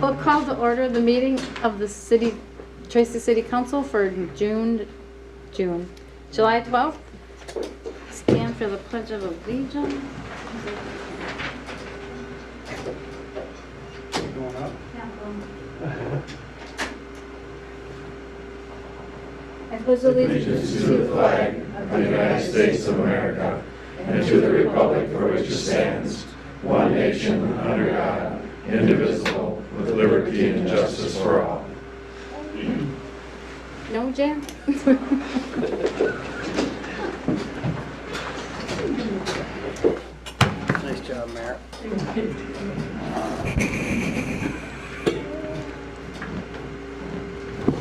We'll call to order the meeting of the Tracy City Council for July 12th. Stand for the Pledge of Allegiance. Going up? I pledge allegiance to the flag of the United States of America and to the republic for which it stands, one nation, under God, indivisible, with liberty and justice for all. No, Jan? Nice job, Mayor.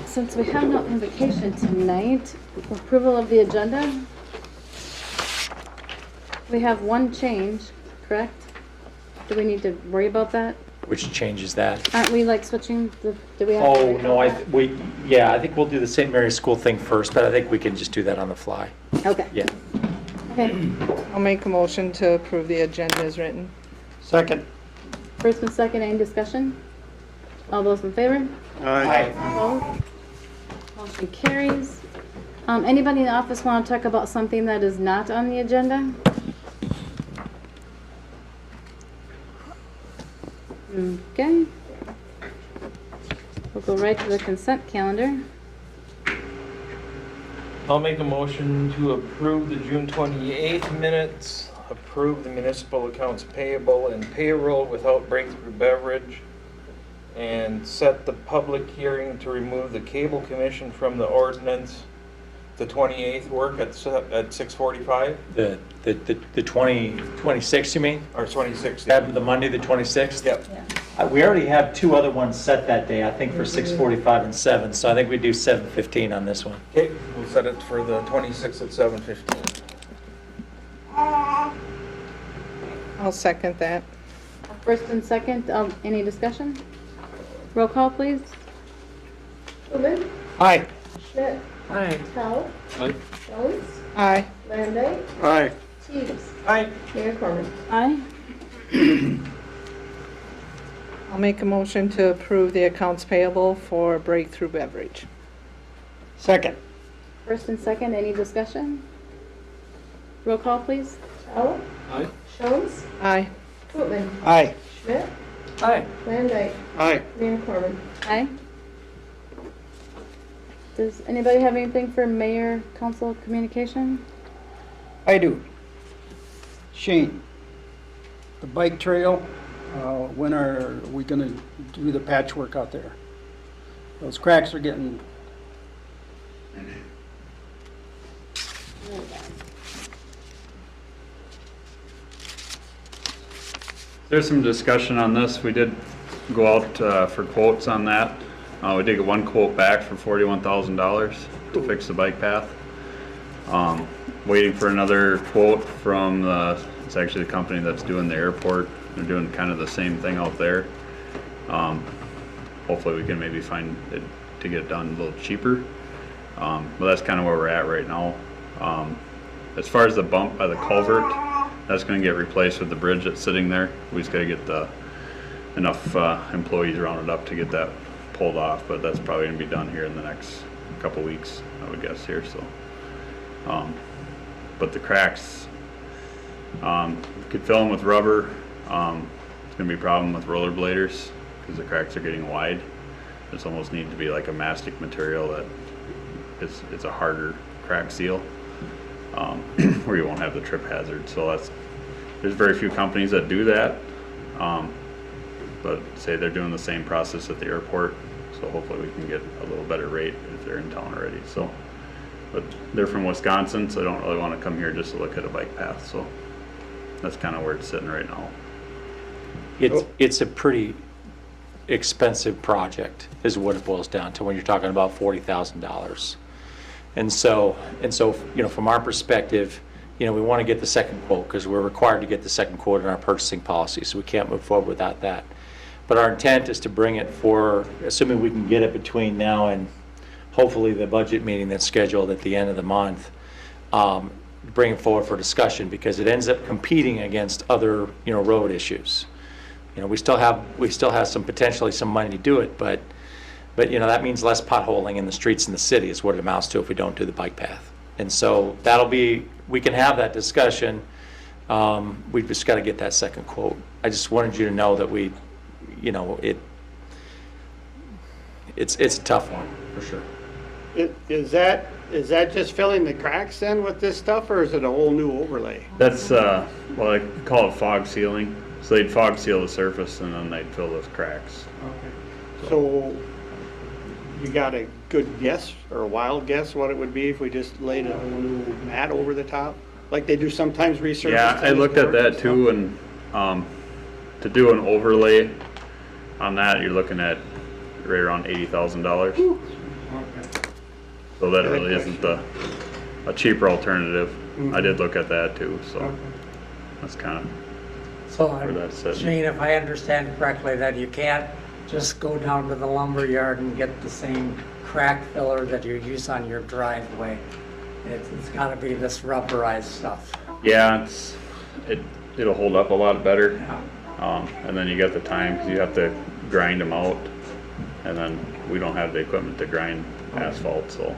Since we have no invocation tonight, approval of the agenda. We have one change, correct? Do we need to worry about that? Which changes that? Aren't we like switching the, do we have? to Oh, worry no, about I think we'll do the St. Mary's School thing first, but I think we can just do that on the fly. that? Okay. Yeah. Okay. I'll make a motion to approve the agenda as written. Second. First and second, any discussion? All those in favor? Aye. Opposed? Motion carries. Anybody in the office want to talk about something that is not on the agenda? Okay. We'll go right to the consent calendar. I'll make a motion to approve the June 28th minutes, approve the municipal accounts payable and payroll without breakthrough beverage, and set the public hearing to remove the cable commission from the ordinance. The 28th work at 6:45 The 26th, you mean? or 26th. Have the Monday, the 26th? Yep. We already have two other ones set that day, I think for 6:45 and 7, so I think we do 7:15 on this one. Okay, we'll set it for the 26th at 7:15. I'll second that. First and second, any discussion? Roll call, please. Rubin, Aye. Schmidt, Aye. Powell, Aye. Jones, Aye. Landay, Aye. Teves, Aye. Mayor Corman. Aye. I'll make a motion to approve the accounts payable for breakthrough beverage. Second. First and second, any discussion? Roll call, please. Powell, Aye. Jones, Aye. Rubin, Aye. Schmidt, Aye. Landay, Aye. Mayor Corman. Aye. Does anybody have anything for mayor, council communication? I do. Shane, the bike trail, when are we gonna do the patchwork out there? Those cracks are getting, There's some discussion on this. We did go out for quotes on that. We did get one quote back for $41,000 to fix the bike path. Waiting for another quote from it's actually the company that's doing the airport. They're doing kind of the same thing out there. Hopefully we can maybe find it to get it done a little cheaper. But that's kind of where we're at right now. As far as the bump by the culvert, that's going to get replaced with the bridge that's sitting there. We just got to get enough employees rounded up to get that pulled off, but that's probably going to be done here in the next couple weeks, I would guess here. So, but the cracks, could fill them with rubber. It's going to be a problem with rollerbladers because the cracks are getting wide. This almost needs to be like a mastic material that it's a harder crack seal, where you won't have the trip hazard. So there's very few companies that do that, but say they're doing the same process at the airport. So hopefully we can get a little better rate if they're in town already. So, but they're from Wisconsin, so they don't really want to come here just to look at a bike path. So that's kind of where it's sitting right now. It's a pretty expensive project is what it boils down to when you're talking about $40,000. And so, from our perspective, we want to get the second quote because we're required to get the second quote in our purchasing policy, so we can't move forward without that. But our intent is to bring it for, assuming we can get it between now and hopefully the budget meeting that's scheduled at the end of the month, bring it forward for discussion because it ends up competing against other, road issues. You know, we still have some, potentially some money to do it, but, you know, that means less potholing in the streets in the city is what it amounts to if we don't do the bike path. And so we can have that discussion. We've just got to get that second quote. I just wanted you to know that you know, it's a tough one, for sure. Is that just filling the cracks then with this stuff, or is it a whole new overlay? That's, well, I call it fog sealing. So they'd fog seal the surface and then they'd fill those cracks. So you got a good guess or a wild guess what it would be if we just laid a whole new mat over the top? Like they do sometimes resurface? Yeah, I looked at that too, and, to do an overlay on that, you're looking at right around $80,000. So that really isn't a cheaper alternative. I did look at that too, so that's kind of So, where that's sitting. Shane, if I understand correctly, that you can't just go down to the lumber yard and get the same crack filler that you use on your driveway. It's gotta be this rubberized stuff. Yeah, it'll hold up a lot better. Yeah. And then you got the time, because you have to grind them out, and then we don't have the equipment to grind asphalt, so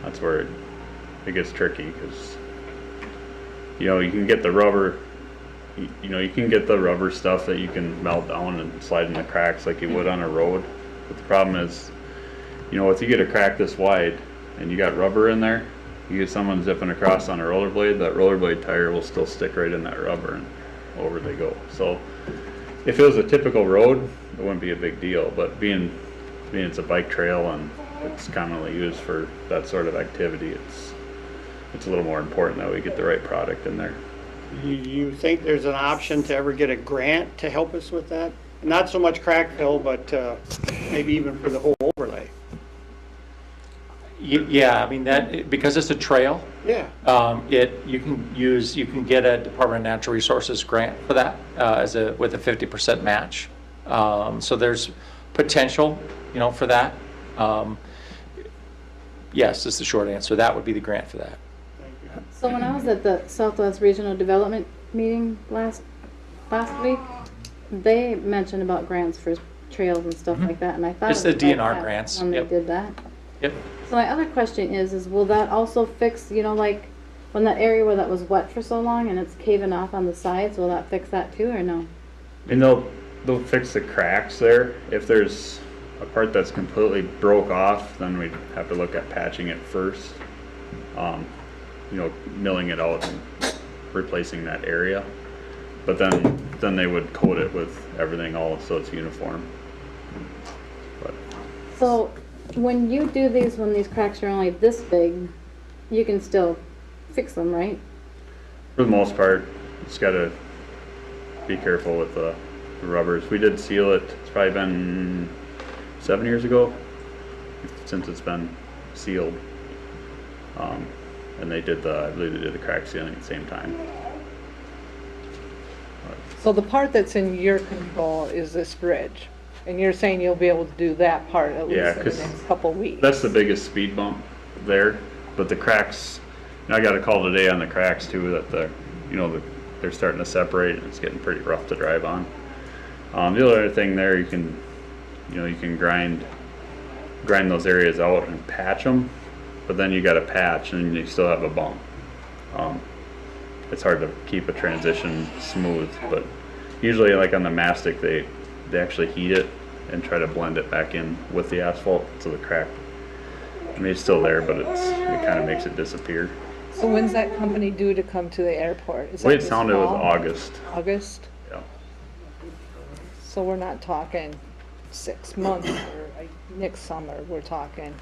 that's where it gets tricky, because, you know, you can get the rubber, you know, you can get the rubber stuff that you can melt down and slide in the cracks like you would on a road, but the problem is, you know, if you get a crack this wide and you got rubber in there, you get someone zipping across on a rollerblade, that rollerblade tire will still stick right in that rubber and over they go. So if it was a typical road, it wouldn't be a big deal, but being it's a bike trail and it's commonly used for that sort of activity, it's a little more important that we get the right product in there. You think there's an option to ever get a grant to help us with that? Not so much crack fill, but maybe even for the whole overlay? Yeah, I mean, because it's a trail, Yeah. you can get a Department of Natural Resources grant for that, with a 50% match. So there's potential, you know, for that. Yes, is the short answer. That would be the grant for that. So when I was at the Southwest Regional Development meeting last week, they mentioned about grants for trails and stuff like that, and I thought It's it was the DNR like that grants, when they yep. did that. Yep. So my other question is will that also fix, you know, like when that area where that was wet for so long and it's caving off on the sides, will that fix that too or no? And they'll fix the cracks there. If there's a part that's completely broke off, then we'd have to look at patching it first. You know, milling it out and replacing that area. But then they would coat it with everything all so it's uniform. But So when you do these, when these cracks are only this big, you can still fix them, right? for the most part, just gotta be careful with the rubbers. We did seal it, it's probably been 7 years ago since it's been sealed. And they did I believe they did the crack sealing at the same time. So the part that's in your control is this bridge, and you're saying you'll be able to do that part at Yeah, least in the 'cause next couple of weeks? That's the biggest speed bump there, but the cracks, and I got a call today on the cracks too, that they're starting to separate, and it's getting pretty rough to drive on. The other thing there, you can grind those areas out and patch them, but then you got to patch and you still have a bump. It's hard to keep a transition smooth, but usually like on the mastic, they actually heat it and try to blend it back in with the asphalt, so the crack, I mean, it's still there, but it kind of makes it disappear. So when's that company due to come to the airport? Is The way that it this sounded was fall? August. August? Yeah. So we're not talking 6 months or next summer, we're talking.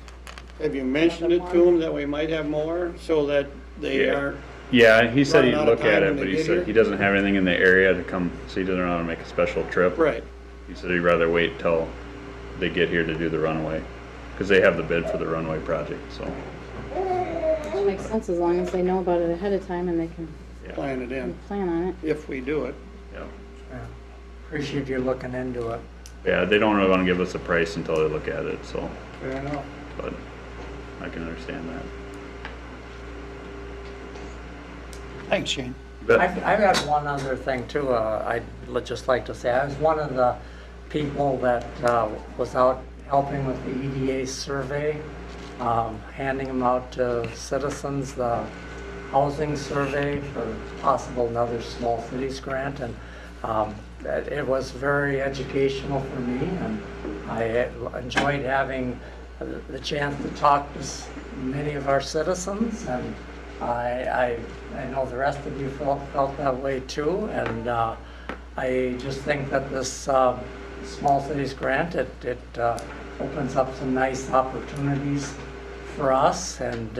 Have you mentioned it to them that we might have more, so that they Yeah. aren't? Yeah, he said he'd Running out of look at time it, when but they he get said here? he doesn't have anything in the area to come, so he doesn't know how to make a special trip. Right. He said he'd rather wait till they get here to do the runway, because they have the bid for the runway project, so. Which makes sense as long as they know about it ahead of time and they can Plan it in, plan on it. if we do it. Yeah. Yeah. Appreciate you looking into it. Yeah, they don't really want to give us a price until they look at it, so, Fair enough. but I can understand that. Thanks, Shane. Bet. I've got one other thing too, I'd just like to say, I was one of the people that was out helping with the EDA survey, handing them out to citizens, the housing survey for possible another small cities grant, and it was very educational for me, and I enjoyed having the chance to talk to many of our citizens, and I know the rest of you felt that way too, and I just think that this small cities grant, it opens up some nice opportunities for us, and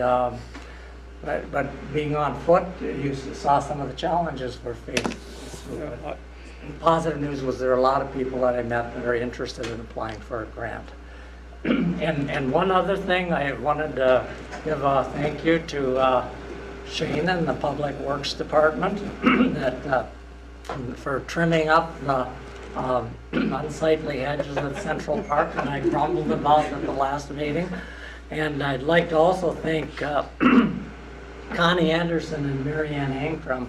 but being on foot, you saw some of the challenges we're faced with. Positive news was there are a lot of people that I met that are interested in applying for a grant. And one other thing, I wanted to give a thank you to Shane and the Public Works Department that for trimming up the unsightly hedges at Central Park, and I grumbled about it at the last meeting. And I'd like to also thank Connie Anderson and Marianne Ankrum,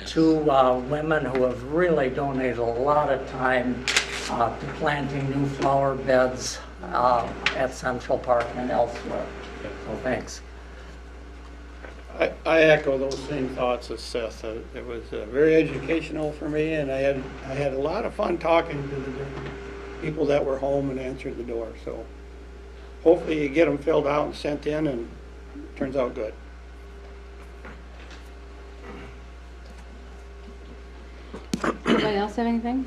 two women who have really donated a lot of time to planting new flower beds at Central Park and elsewhere. So thanks. I echo those same thoughts as Seth. It was very educational for me, and I had a lot of fun talking to the different people that were home and answered the door. So hopefully you get them filled out and sent in, and it turns out good. Anybody else have anything?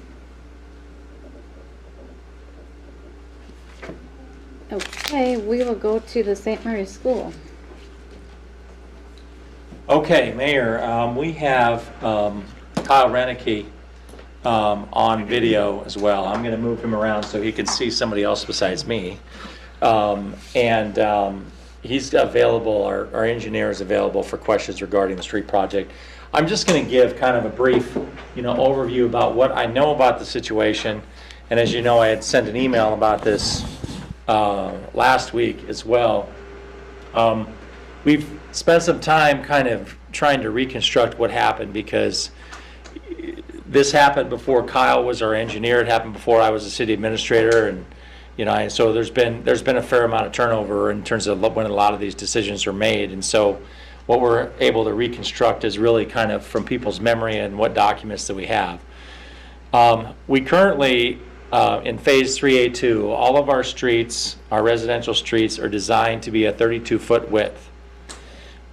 Okay, we will go to the St. Mary's School. Okay, Mayor, we have Kyle Renicky on video as well. I'm going to move him around so he can see somebody else besides me. He's available, our engineer is available for questions regarding the street project. I'm just going to give kind of a brief, overview about what I know about the situation. And as you know, I had sent an email about this last week as well. We've spent some time kind of trying to reconstruct what happened, because this happened before Kyle was our engineer. It happened before I was a city administrator, and so there's been a fair amount of turnover in terms of when a lot of these decisions are made. And so what we're able to reconstruct is really kind of from people's memory and what documents that we have. We currently, in phase 3A2, all of our streets, our residential streets, are designed to be a 32-foot width.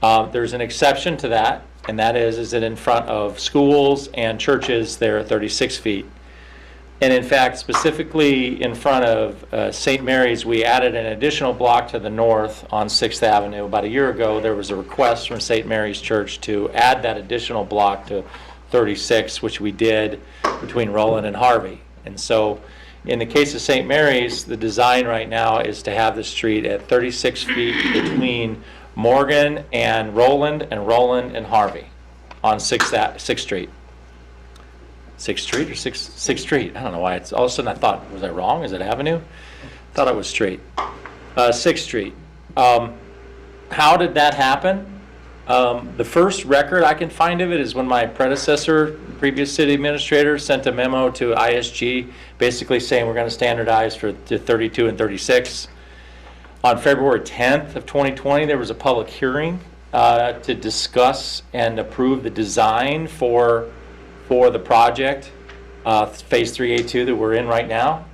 There's an exception to that, and that is that in front of schools and churches, they're 36 feet. And in fact, specifically in front of St. Mary's, we added an additional block to the north on 6th Avenue. About a year ago, there was a request from St. Mary's Church to add that additional block to 36, which we did between Roland and Harvey. And so in the case of St. Mary's, the design right now is to have the street at 36 feet between Morgan and Roland and Harvey on 6th Street. 6th Street or 6th Street? I don't know why. It's all of a sudden I thought, was I wrong? Is it Avenue? I thought it was Street. 6th Street. How did that happen? The first record I can find of it is when my predecessor, previous city administrator, sent a memo to ISG basically saying we're going to standardize for 32 and 36. On February 10th of 2020, there was a public hearing to discuss and approve the design for the project, phase 3A2 that we're in right now.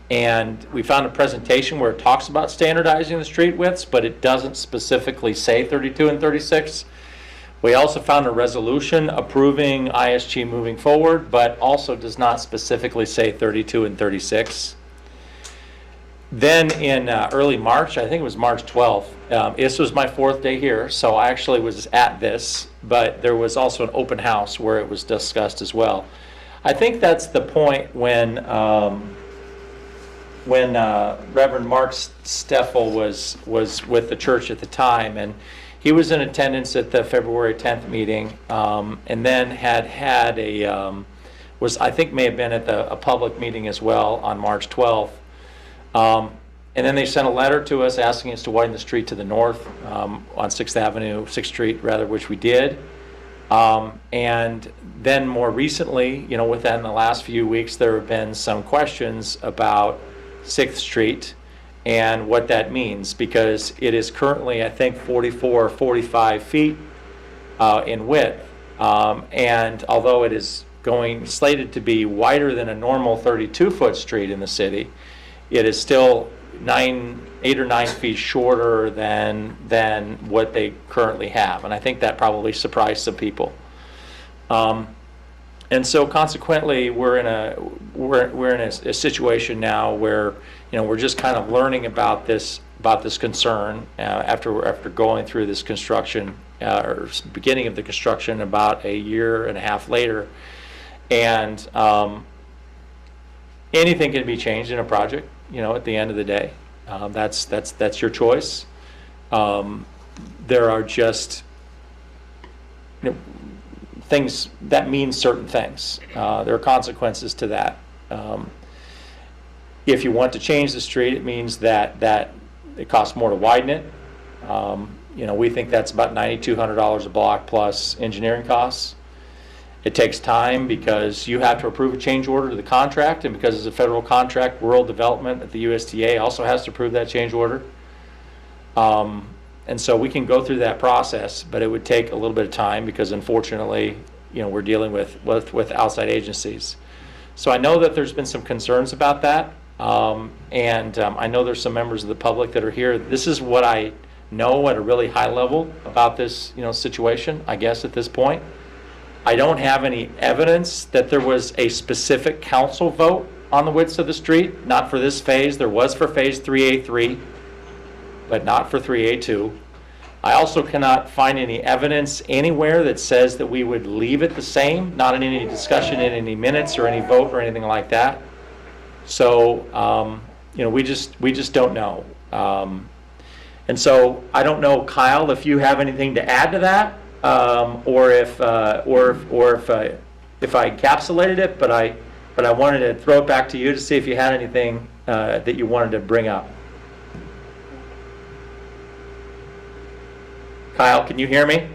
And we found a presentation where it talks about standardizing the street widths, but it doesn't specifically say 32 and 36. We also found a resolution approving ISG moving forward, but also does not specifically say 32 and 36. Then in early March, I think it was March 12th, this was my 4th day here, so I actually was at this, but there was also an open house where it was discussed as well. I think that's the point when Reverend Mark Steffel was with the church at the time, and he was in attendance at the February 10th meeting, and then had a, I think may have been at a public meeting as well on March 12th. And then they sent a letter to us asking us to widen the street to the north on 6th Avenue, 6th Street rather, which we did. And then more recently, within the last few weeks, there have been some questions about 6th Street and what that means, because it is currently, I think, 44 or 45 feet in width. And although it is slated to be wider than a normal 32-foot street in the city, it is still 8 or 9 feet shorter than what they currently have. And I think that probably surprised some people. And so consequently, we're in a situation now where, we're just kind of learning about this concern after going through this construction, or beginning of the construction about a year and a half later. And anything can be changed in a project, at the end of the day. That's your choice. There are just things that mean certain things. There are consequences to that. If you want to change the street, it means that it costs more to widen it. We think that's about $9,200 a block plus engineering costs. It takes time because you have to approve a change order to the contract, and because it's a federal contract, rural development at the USDA also has to approve that change order. And so we can go through that process, but it would take a little bit of time because unfortunately, we're dealing with outside agencies. So I know that there's been some concerns about that. And I know there's some members of the public that are here. This is what I know at a really high level about this, situation, I guess, at this point. I don't have any evidence that there was a specific council vote on the widths of the street, not for this phase. There was for phase 3A3, but not for 3A2. I also cannot find any evidence anywhere that says that we would leave it the same, not in any discussion in any minutes or any vote or anything like that. So, we just don't know. And so I don't know, Kyle, if you have anything to add to that, or if I encapsulated it, but I wanted to throw it back to you to see if you had anything that you wanted to bring up. Kyle, can you hear me?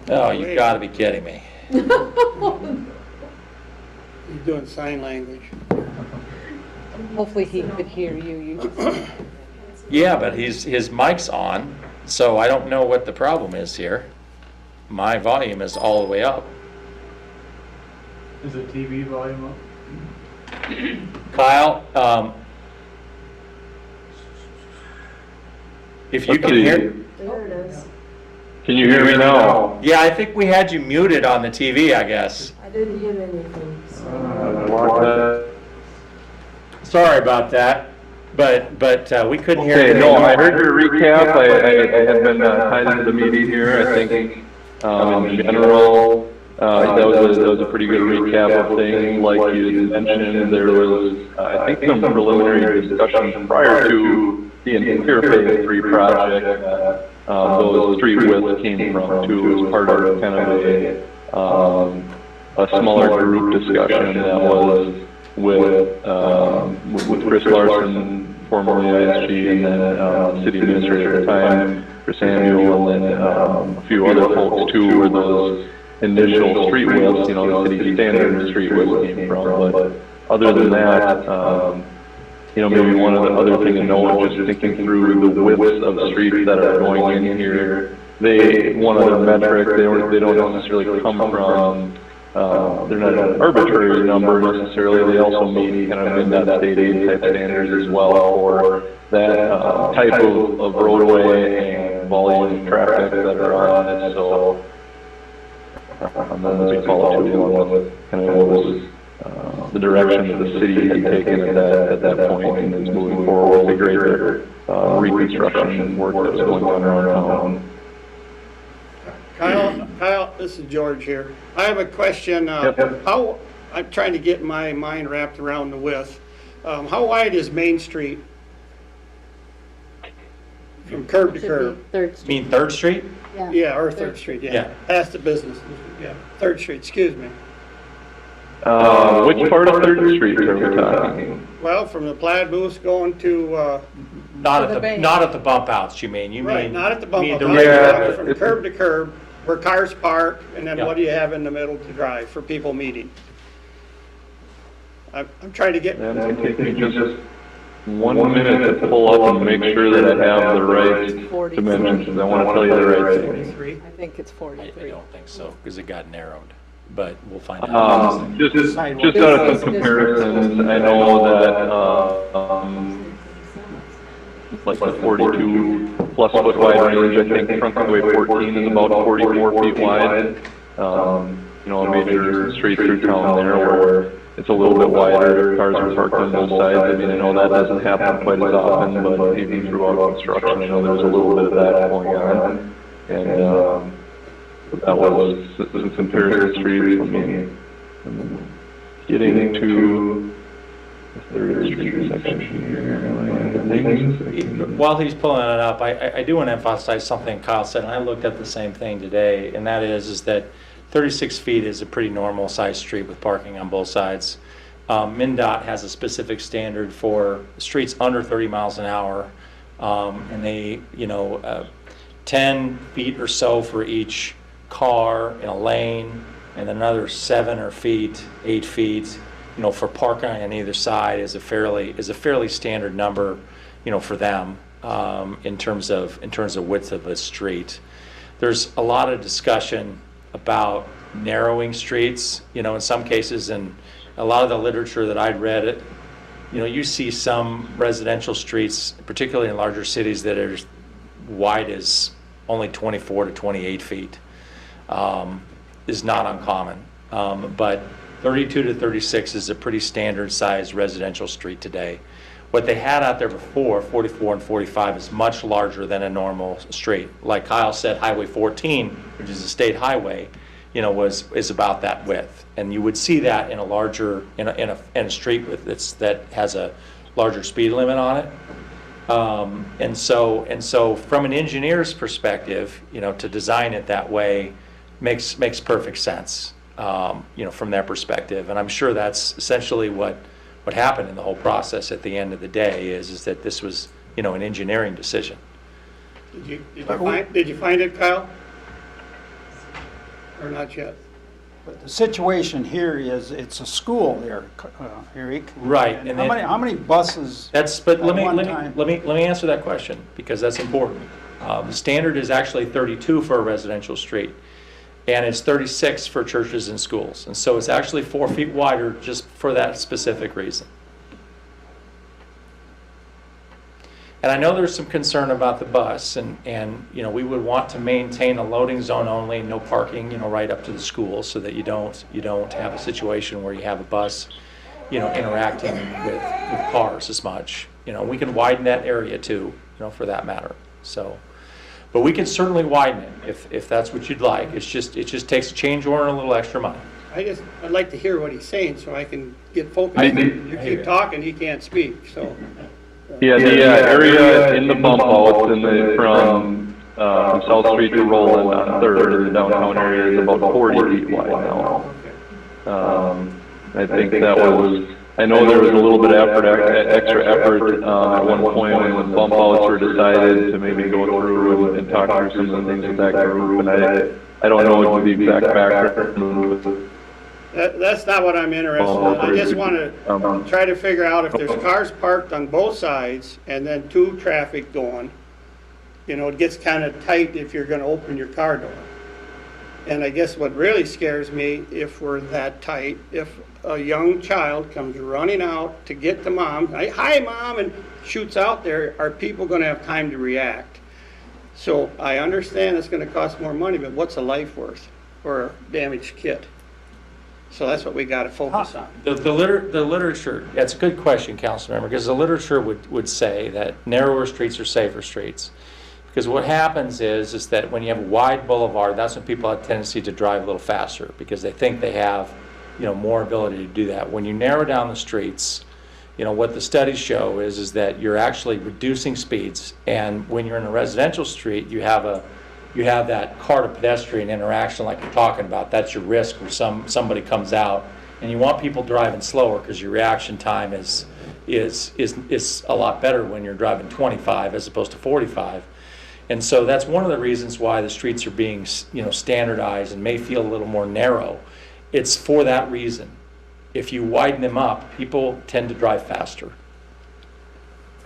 Oh, you've got to be kidding me. He's doing sign language. Hopefully he could hear you. Yeah, but his mic's on, so I don't know what the problem is here. My volume is all the way up. Is the TV volume up? Kyle, if you can hear... There it is. Can you hear me now? Yeah, I think we had you muted on the TV, I guess. I didn't hear anything. So. Sorry about that, but we couldn't hear Okay, anything. no, I heard your recap. I had been tied into the meeting here. I think, in general, that was a pretty good recap of things. Like you mentioned, there was, I think, some preliminary discussion prior to the entire Phase 3 project. Those street widths came from too, as part of kind of a smaller group discussion that was with Chris Larson, formerly ISG, and then city administrator at the time, Chris Samuel, and then a few other folks too, where those initial street widths, the city standard street widths came from. But other than that, maybe one of the other things to know is just thinking through the widths of the streets that are going in here. One other metric, they don't necessarily come from, they're not an arbitrary number necessarily. They also meet kind of MnDOT state aid type standards as well for that type of roadway and volume of traffic that are on it. So, then we follow up with kind of what was the direction that the city had taken at that point, and then moving forward with the greater reconstruction work that was going on around town. Kyle, this is George here. I have a question. How, I'm trying to get my mind wrapped around the width. How wide is Main Street from curb to Should curb? be 3rd You Street. mean 3rd Street? Yeah, or 3rd Street, Yeah. yeah. Past the business, yeah. 3rd Street, excuse me. Which part of Third Street are we talking? Well, from the plaid booth going to, Not To at the the, bank. not at the bump outs, you mean? You right, mean? not at the bump mean out, the I'm rear- talking from curb to curb, where cars park, and then Yeah. what do you have in the middle to drive for people meeting? I'm trying to get, And it'll take me just 1 minute to pull up and make sure that I have the right 43. dimensions. I want to tell you the right thing. 43. I think it's I 43. don't think so, because it got narrowed, but we'll find out. Just out of some comparisons, I know that, like the 42 plus foot wide range, I think Front Highway 14 is about 44 feet wide. You know, a major street through town there where it's a little bit wider, cars are parked on both sides. I mean, I know that doesn't happen quite as often, but even throughout construction, I know there's a little bit of that going on. And, that was some comparison streets. I mean, getting to the Third Street section here. While he's pulling it up, I do want to emphasize something Kyle said, and I looked at the same thing today, and that is that 36 feet is a pretty normal sized street with parking on both sides. MnDOT has a specific standard for streets under 30 miles an hour, and they, 10 feet or so for each car in a lane, and another 7 or 8 feet, for parking on either side is a fairly standard number, for them, in terms of width of the street. There's a lot of discussion about narrowing streets, in some cases, and a lot of the literature that I'd read, you see some residential streets, particularly in larger cities, that are as wide as only 24 to 28 feet. Is not uncommon, but 32 to 36 is a pretty standard sized residential street today. What they had out there before, 44 and 45, is much larger than a normal street. Like Kyle said, Highway 14, which is a state highway, is about that width, and you would see that in a larger in a street that has a larger speed limit on it. And so from an engineer's perspective, to design it that way makes perfect sense, from their perspective. And I'm sure that's essentially what happened in the whole process at the end of the day is that this was, an engineering decision. Did you find it, Kyle? Or not yet? But the situation here is, it's a school there, Eric. Right. And how many buses? But at let one me time? answer that question, because that's important. The standard is actually 32 for a residential street, and it's 36 for churches and schools. And so it's actually 4 feet wider just for that specific reason. And I know there's some concern about the bus, and we would want to maintain a loading zone only, no parking, right up to the school, so that you don't have a situation where you have a bus, interacting with cars as much. We can widen that area too, for that matter. So, but we can certainly widen it if that's what you'd like. It just takes a change order and a little extra money. I'd like to hear what he's saying so I can get focused. I- You keep talking, he can't speak, so. Yeah, the area in the bump outs from South Street to Roland on Third in the downtown area is about 40 feet wide now. I think that was, I know there was a little bit of extra effort at one point when bump outs were decided to maybe go through and talk through some of the things with that group, and I don't know the exact background. That's not what I'm interested in. I just want to try to figure out if there's cars parked on both sides and then two traffic going, it gets kind of tight if you're going to open your car door. And I guess what really scares me, if we're that tight, if a young child comes running out to get to mom, hi mom, and shoots out there, are people going to have time to react? So I understand it's going to cost more money, but what's a life worth for a damaged kid? So that's what we got to focus on. The literature, that's a good question, Councilmember, because the literature would say that narrower streets are safer streets. Because what happens is that when you have a wide boulevard, that's when people have a tendency to drive a little faster because they think they have, more ability to do that. When you narrow down the streets, what the studies show is that you're actually reducing speeds. And when you're in a residential street, you have that car to pedestrian interaction like you're talking about. That's your risk where somebody comes out And you want people driving slower because your reaction time is a lot better when you're driving 25 as opposed to 45. And so that's one of the reasons why the streets are being, standardized and may feel a little more narrow. It's for that reason. If you widen them up, people tend to drive faster.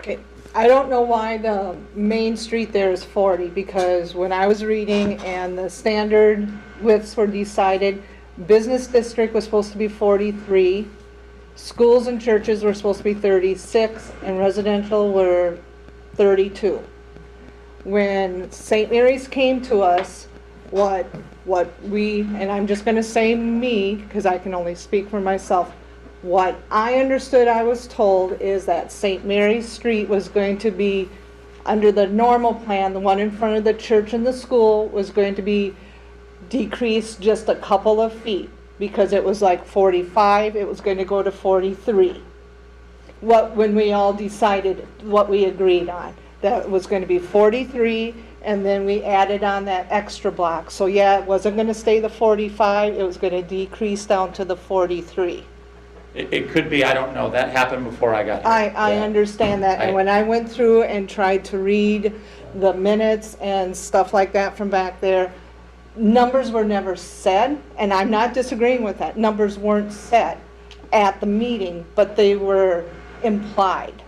Okay, I don't know why the main street there is 40, because when I was reading and the standard widths were decided, business district was supposed to be 43, schools and churches were supposed to be 36, and residential were 32. When St. Mary's came to us, what we, and I'm just gonna say me, because I can only speak for myself, what I understood I was told is that St. Mary's Street was going to be, under the normal plan, the one in front of the church and the school was going to be decreased just a couple of feet, because it was like 45, it was going to go to 43. When we all decided what we agreed on, that it was going to be 43, and then we added on that extra block. So yeah, it wasn't going to stay the 45, it was going to decrease down to the 43. It could be, I don't know, that happened before I got here. I Yeah. understand that, and when I went through and tried to read the minutes and stuff like that from back there, numbers were never said, and I'm not disagreeing with that. Numbers weren't said at the meeting, but they were implied.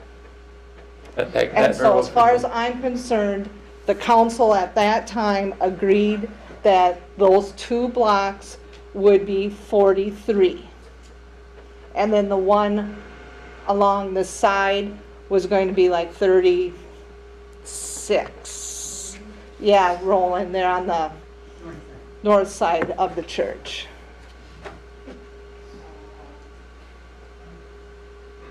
And so as far as I'm concerned, the council at that time agreed that those 2 blocks would be 43. And then the one along the side was going to be like 36. Yeah, rolling there on the north side of the church.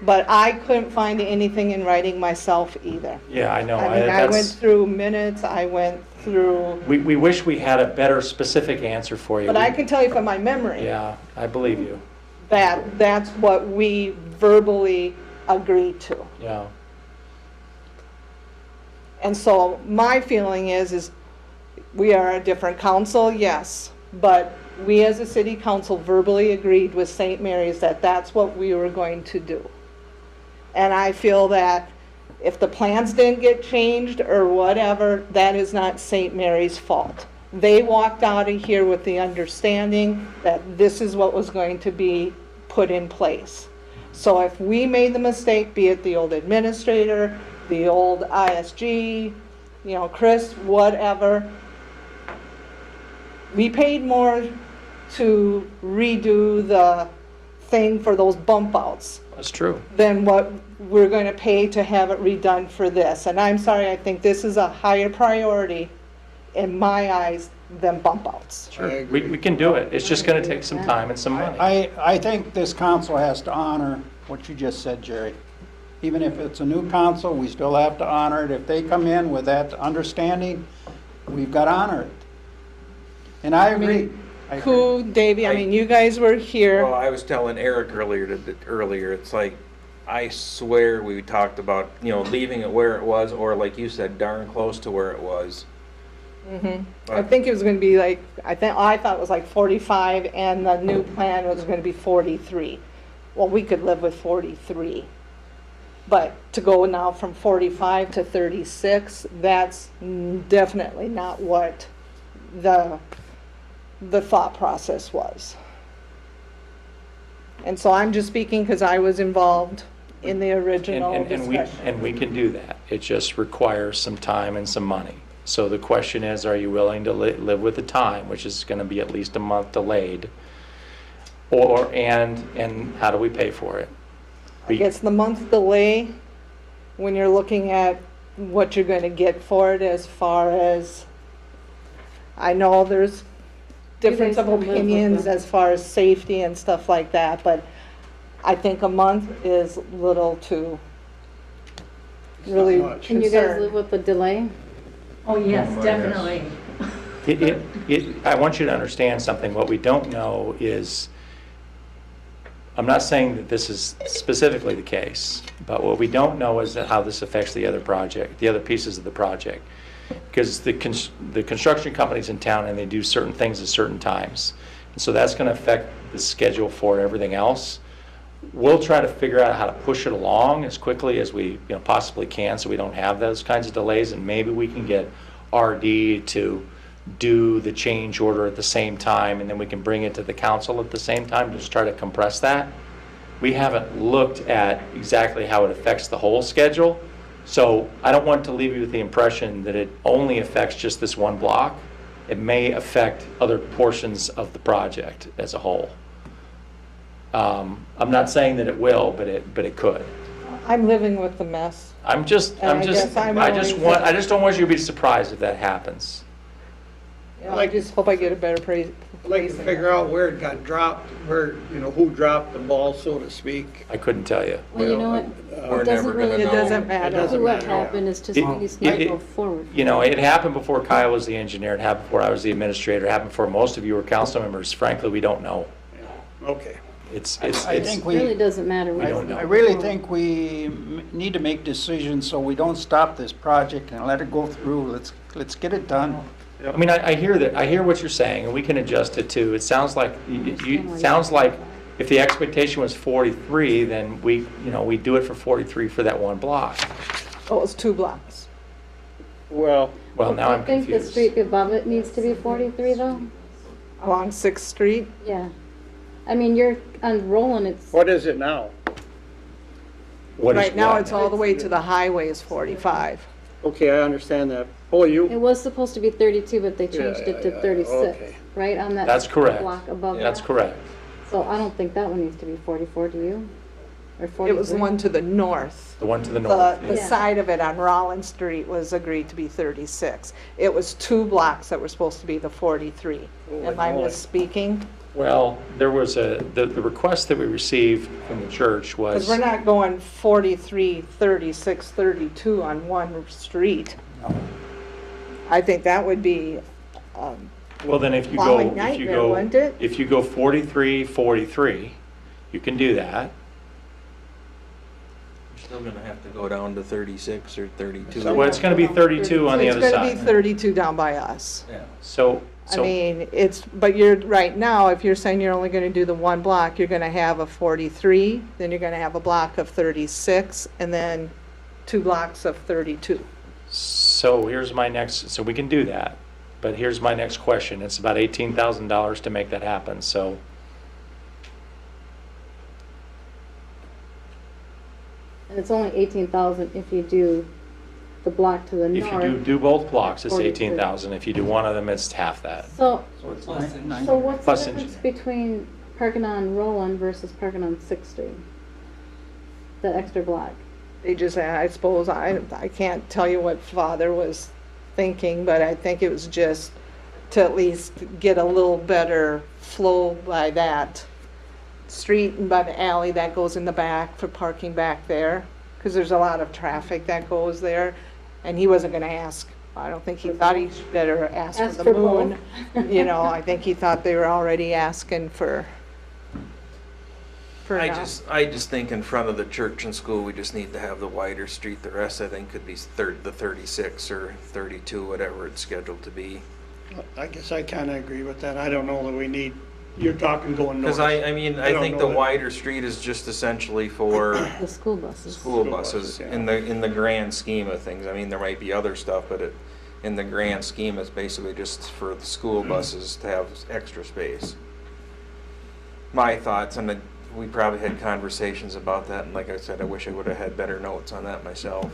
But I couldn't find anything in writing myself either. Yeah, I know. I mean, I went through minutes, I went through, We wish we had a better specific answer for you. but I can tell you from my memory. Yeah, I believe you. That's what we verbally agreed to. Yeah. And so my feeling is we are a different council, yes, but we as a city council verbally agreed with St. Mary's that that's what we were going to do. And I feel that if the plans didn't get changed or whatever, that is not St. Mary's fault. They walked out of here with the understanding that this is what was going to be put in place. So if we made the mistake, be it the old administrator, the old ISG, Chris, whatever, we paid more to redo the thing for those bump outs That's true. than what we're going to pay to have it redone for this. And I'm sorry, I think this is a higher priority in my eyes than bump outs. Sure. We can do it. It's just going to take some time and some money. I think this council has to honor what you just said, Jerry. Even if it's a new council, we still have to honor it. If they come in with that understanding, we've got to honor it. And I agree. Who, Davey, I mean, you guys were Well, here. I was telling Eric earlier, it's like, I swear we talked about, leaving it where it was, or like you said, darn close to where it was. I think it was going to be like, I thought it was like 45, and the new plan was going to be 43. Well, we could live with 43. But to go now from 45 to 36, that's definitely not what the thought process was. And so I'm just speaking because I was involved in the original discussion. And we can do that. It just requires some time and some money. So the question is, are you willing to live with the time, which is going to be at least a month delayed? And how do we pay for it? I guess the month delay, when you're looking at what you're going to get for it, as far as, I know there's difference of can live with opinions that. as far as safety and stuff like that, but I think a month is little too really much. Can you guys live concerned. with the delay? Oh, yes, definitely. I want you to understand something. What we don't know is, I'm not saying that this is specifically the case, but what we don't know is that how this affects the other project, the other pieces of the project. Because the construction company's in town and they do certain things at certain times. So that's going to affect the schedule for everything else. We'll try to figure out how to push it along as quickly as we possibly can so we don't have those kinds of delays, and maybe we can get RD to do the change order at the same time, and then we can bring it to the council at the same time, just try to compress that. We haven't looked at exactly how it affects the whole schedule, so I don't want to leave you with the impression that it only affects just this one block. It may affect other portions of the project as a whole. I'm not saying that it will, but it could. I'm living with the mess. I just And I guess I'm I only- just don't want you to be surprised if that happens. I just hope I get a better praise. I'd like to figure out where it got dropped, where, who dropped the ball, so to speak. I couldn't tell you. Well, you know what? We're It doesn't never really gonna It know. doesn't It matter. doesn't what matter. happened, it's just It- he's not it- go forward. It happened before Kyle was the engineer, it happened before I was the administrator, it happened before most of you were council members. Frankly, we don't know. Okay. I think It really we, doesn't matter. We don't know. I really think we need to make decisions so we don't stop this project and let it go through. Let's get it done. I mean, I hear that, I hear what you're saying, and we can adjust it too. It sounds like, sounds like if the expectation was 43, then we do it for 43 for that one block. Oh, it was 2 blocks. Well, Well, now I'm I think the confused. street above it needs to be 43 though. Along 6th Street. Yeah. I mean, you're on Roland, it's, what is it now? What is Right now, what? it's all the way to the highway is 45. Okay, I understand that. Oh, it you, was supposed to be 32, but they changed it to yeah, 36, okay. right on that That's correct. block above that. That's correct. So I don't think that one needs to be 44, do you? Or 43? It was the one to the north. The one to the The, north. the Yeah. side of it on Rollins Street was agreed to be 36. It was 2 blocks that were supposed to be the 43. Am I boy. misspeaking? Well, there was the request that we received from the church Because was, we're not going 43, 36, 32 on one street. I think that would be, well, then if you plowing go, nightmare, wouldn't it? if you go 43, 43, you can do that. Still gonna have to go down to 36 or 32. Well, it's gonna be 32 on the other It's going to be side. 32 down by us. Yeah. So, I mean, but you're, right now, if you're saying you're only going to do the one block, you're going to have a 43, then you're going to have a block of 36, and then 2 blocks of 32. so here's my next, so we can do that. But here's my next question. It's about $18,000 to make that happen, so. And it's only 18,000 if you do the block to the If north. you do both blocks, it's 43. 18,000. If you do one of them, it's half that. So, So it's Plus nine- so what's the Plus difference engineering. between parking on Roland versus parking on 6th Street? The extra block. They just, I suppose, I can't tell you what Father was thinking, but I think it was just to at least get a little better flow by that street and by the alley that goes in the back for parking back there, because there's a lot of traffic that goes there. And he wasn't going to ask, I don't think he thought he better ask Ask for the for moon. both. I think he thought they were already asking for I now. just think in front of the church and school, we just need to have the wider street. The rest, I think, could be the 36 or 32, whatever it's scheduled to be. I guess I kind of agree with that. I don't know that we need, you're talking going north. Because I mean, I I don't think know the that- wider street is just essentially for The school buses. school School buses buses, yeah. in the grand scheme of things. I mean, there might be other stuff, but in the grand scheme, it's basically just for the school buses to have extra space. My thoughts, and we probably had conversations about that, and like I said, I wish I would have had better notes on that myself.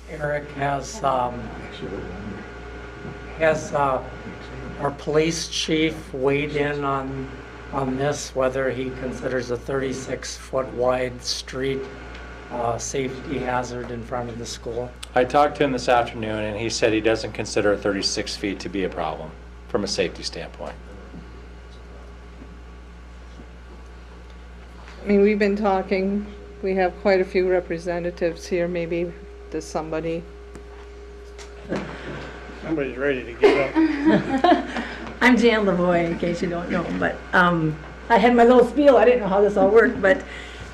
Eric, has our police chief weighed in on this, whether he considers a 36-foot wide street safety hazard in front of the school? I talked to him this afternoon, and he said he doesn't consider 36 feet to be a problem from a safety standpoint. I mean, we've been talking, we have quite a few representatives here, maybe does somebody, Somebody's ready to get up. I'm Jan Lavoie, in case you don't know, but I had my little spiel, I didn't know how this all worked, but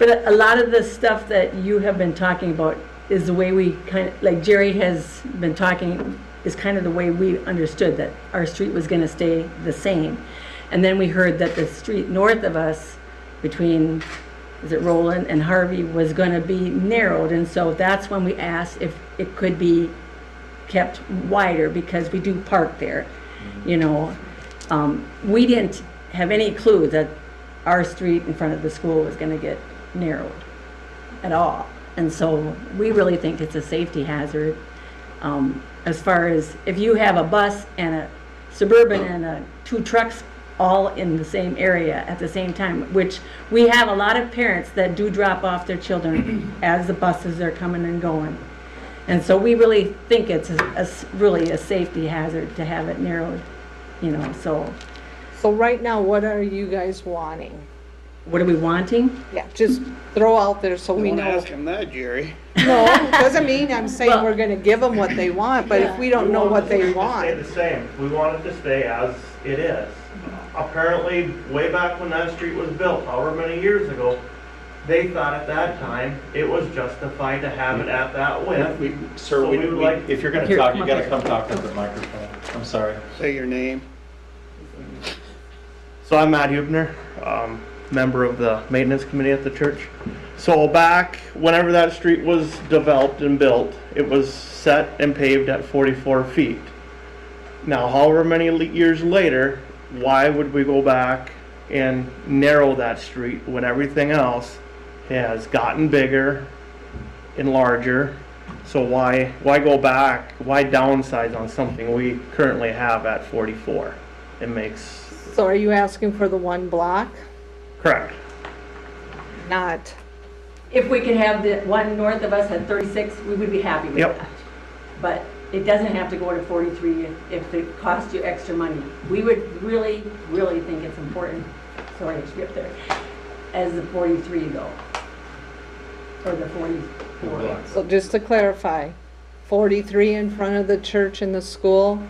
a lot of the stuff that you have been talking about is the way we kind of, like Jerry has been talking is kind of the way we understood that our street was gonna stay the same. And then we heard that the street north of us, between, is it Roland and Harvey, was gonna be narrowed, and so that's when we asked if it could be kept wider, because we do park there, you know. We didn't have any clue that our street in front of the school was gonna get narrowed at all. And so we really think it's a safety hazard. As far as if you have a bus and a Suburban and two trucks all in the same area at the same time, which we have a lot of parents that do drop off their children as the buses are coming and going. And so we really think it's really a safety hazard to have it narrowed, you know, so. So right now, what are you guys wanting? What are we wanting? Yeah, just throw out there so we Don't know. ask him that, Jerry. No, doesn't mean I'm saying Well- we're gonna give them what they want, but if we don't know what they want. We want it to stay the same. We want it to stay as it is. Apparently, way back when that street was built, however many years ago, they thought at that time it was justified to have it at that width. Sir, So we would like- if you're gonna Here, talk, come you up gotta here. come talk to the microphone. I'm sorry. Say your name. So I'm Matt Hubner, member of the maintenance committee at the church. So back whenever that street was developed and built, it was set and paved at 44 feet. Now, however many years later, why would we go back and narrow that street when everything else has gotten bigger and larger? So why go back? Why downsize on something we currently have at 44? It makes So are you asking for the one block? correct. Not, If we could have the one north of us at 36, we would be happy with Yep. that. But it doesn't have to go to 43 if it costs you extra money. We would really, really think it's important, sorry to skip there, as the 43 though. Or the 44. so just to clarify, 43 in front of the church and the school?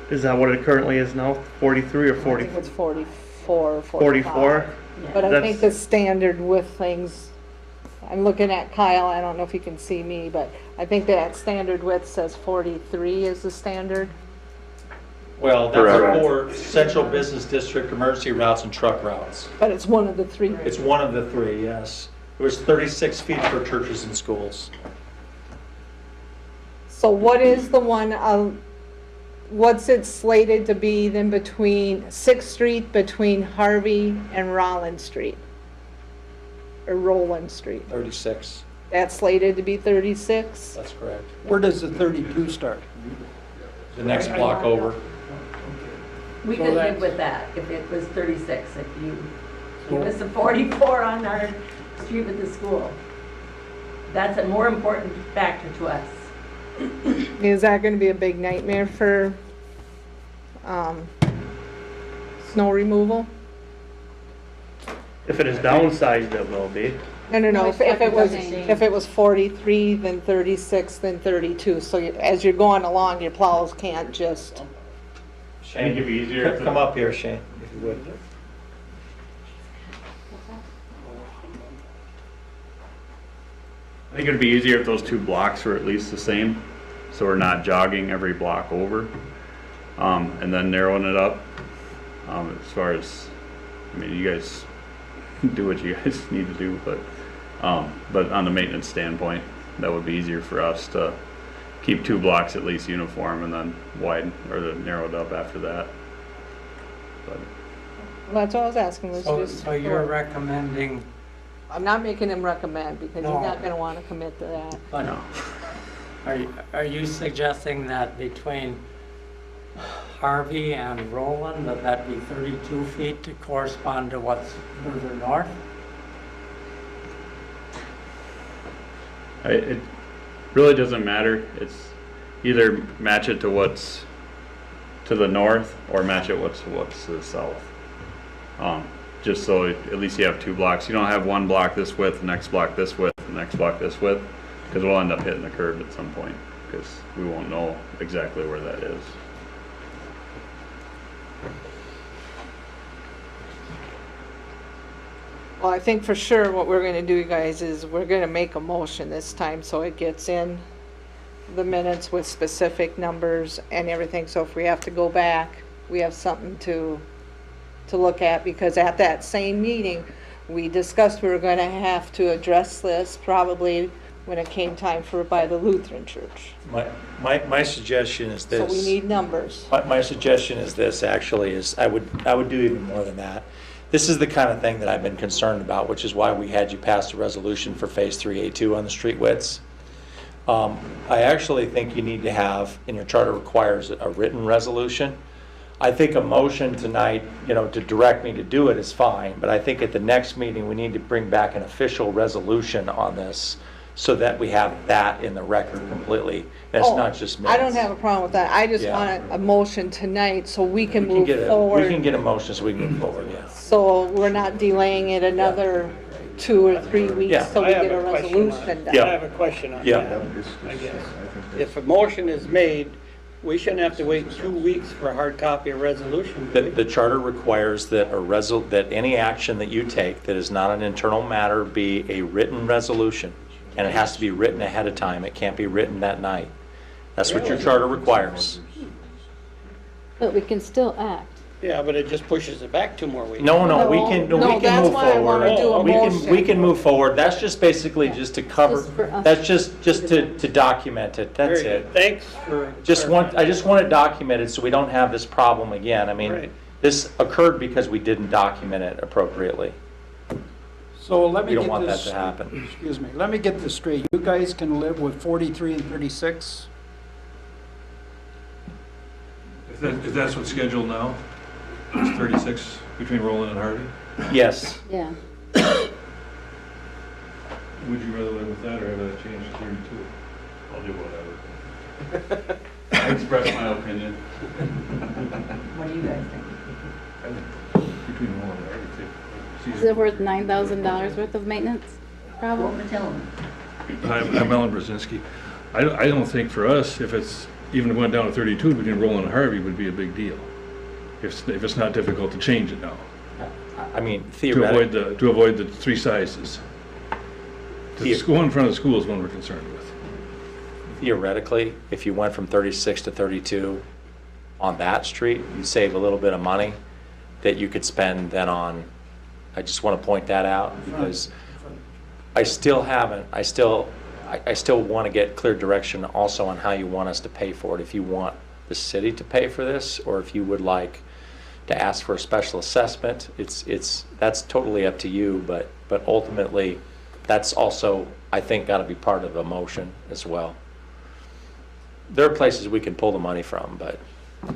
Is that what it currently is now? 43 or I 40? think it's 44, 45. 44? Yeah. But I That's- think the standard with things, I'm looking at Kyle, I don't know if he can see me, but I think that standard width says 43 is the standard. Well, Correct. that's for central business district, emergency routes, and truck routes. But it's one of the three. It's one of the three, yes. It was 36 feet for churches and schools. So what is the one, what's it slated to be then between 6th Street, between Harvey and Rollins Street? Or Roland Street? 36, That's slated to be 36? that's correct. Where does the 32 start? The next block over. We So could that's- live with that if it was 36, if you give us a 44 on our street with the school. That's a more important factor to us. Is that gonna be a big nightmare for, snow removal? If it is downsized, it will be. No, No, if it it's was, the same. if it was 43, then 36, then 32, so as you're going along, your plows can't just, I think Shane, it'd be easier come up here, Shane, if you would. I think it'd be easier if those two blocks were at least the same, so we're not jogging every block over, and then narrowing it up. As far as, I mean, you guys do what you guys need to do, but on the maintenance standpoint, that would be easier for us to keep two blocks at least uniform and then widen or narrow it up after that. But that's what I was asking, was just. So you're recommending, I'm not making him recommend, because he's No. not gonna wanna commit to that. but no, are you suggesting that between Harvey and Roland, that be 32 feet to correspond to what's further north? it really doesn't matter. It's either match it to what's to the north or match it what's to the south. Just so at least you have two blocks. You don't have one block this width, the next block this width, the next block this width, because we'll end up hitting the curb at some point because we won't know exactly where that is. Well, I think for sure what we're gonna do, guys, is we're gonna make a motion this time, so it gets in the minutes with specific numbers and everything, so if we have to go back, we have something to look at, because at that same meeting, we discussed we were gonna have to address this probably when it came time for, by the Lutheran Church. My suggestion is So this. we need numbers. My suggestion is this, actually, is I would do even more than that. This is the kind of thing that I've been concerned about, which is why we had you pass a resolution for Phase 3A2 on the street widths. I actually think you need to have, and your charter requires a written resolution. I think a motion tonight, to direct me to do it is fine, but I think at the next meeting, we need to bring back an official resolution on this so that we have that in the record completely. That's Oh, not just minutes. I don't have a problem with that. I just Yeah. want a motion tonight so we can We move can forward. get a motion so we can move forward, yeah. So we're not delaying it another 2 or 3 weeks Yeah. till we I have get a a question on resolution it. done. Yeah. I have a question on Yeah. that, I guess. If a motion is made, we shouldn't have to wait 2 weeks for a hard copy of resolution. do we? The charter requires that that any action that you take that is not an internal matter be a written resolution, and it has to be written ahead of time. It can't be written that night. That's what your charter requires. But we can still act. Yeah, but it just pushes it back 2 more weeks. No, we No, can no, move that's why I wanna forward. do a We motion. can move forward. That's just basically just to cover, Just for us. that's just to document it. That's Very it. good. Thanks for. I just want it documented so we don't have this problem again. I mean, Right. this occurred because we didn't document it appropriately. So let me We don't get want that this, to happen. excuse me, let me get this straight. You guys can live with 43 and 36? If that's what's scheduled now, it's 36 between Roland and Harvey, Yes. Yeah. would you rather live with that or have that changed to 32? I'll do whatever. I express my opinion. What do you guys think? Between Roland and Harvey, too. Is it worth $9,000 worth of maintenance? Probably. Tell them. I'm Alan Brzezinski. I don't think for us, if it's even going down to 32 between Roland and Harvey would be a big deal. If it's not difficult to change it now, I mean, to avoid theoretically, to avoid the 3 sizes. The school in front of the school is one we're concerned with. if you went from 36 to 32 on that street, you save a little bit of money that you could spend then on, I just want to point that out because I still want to get clear direction also on how you want us to pay for it. If you want the city to pay for this, or if you would like to ask for a special assessment, that's totally up to you, but ultimately, that's also, I think, got to be part of a motion as well. There are places we can pull the money from, but, I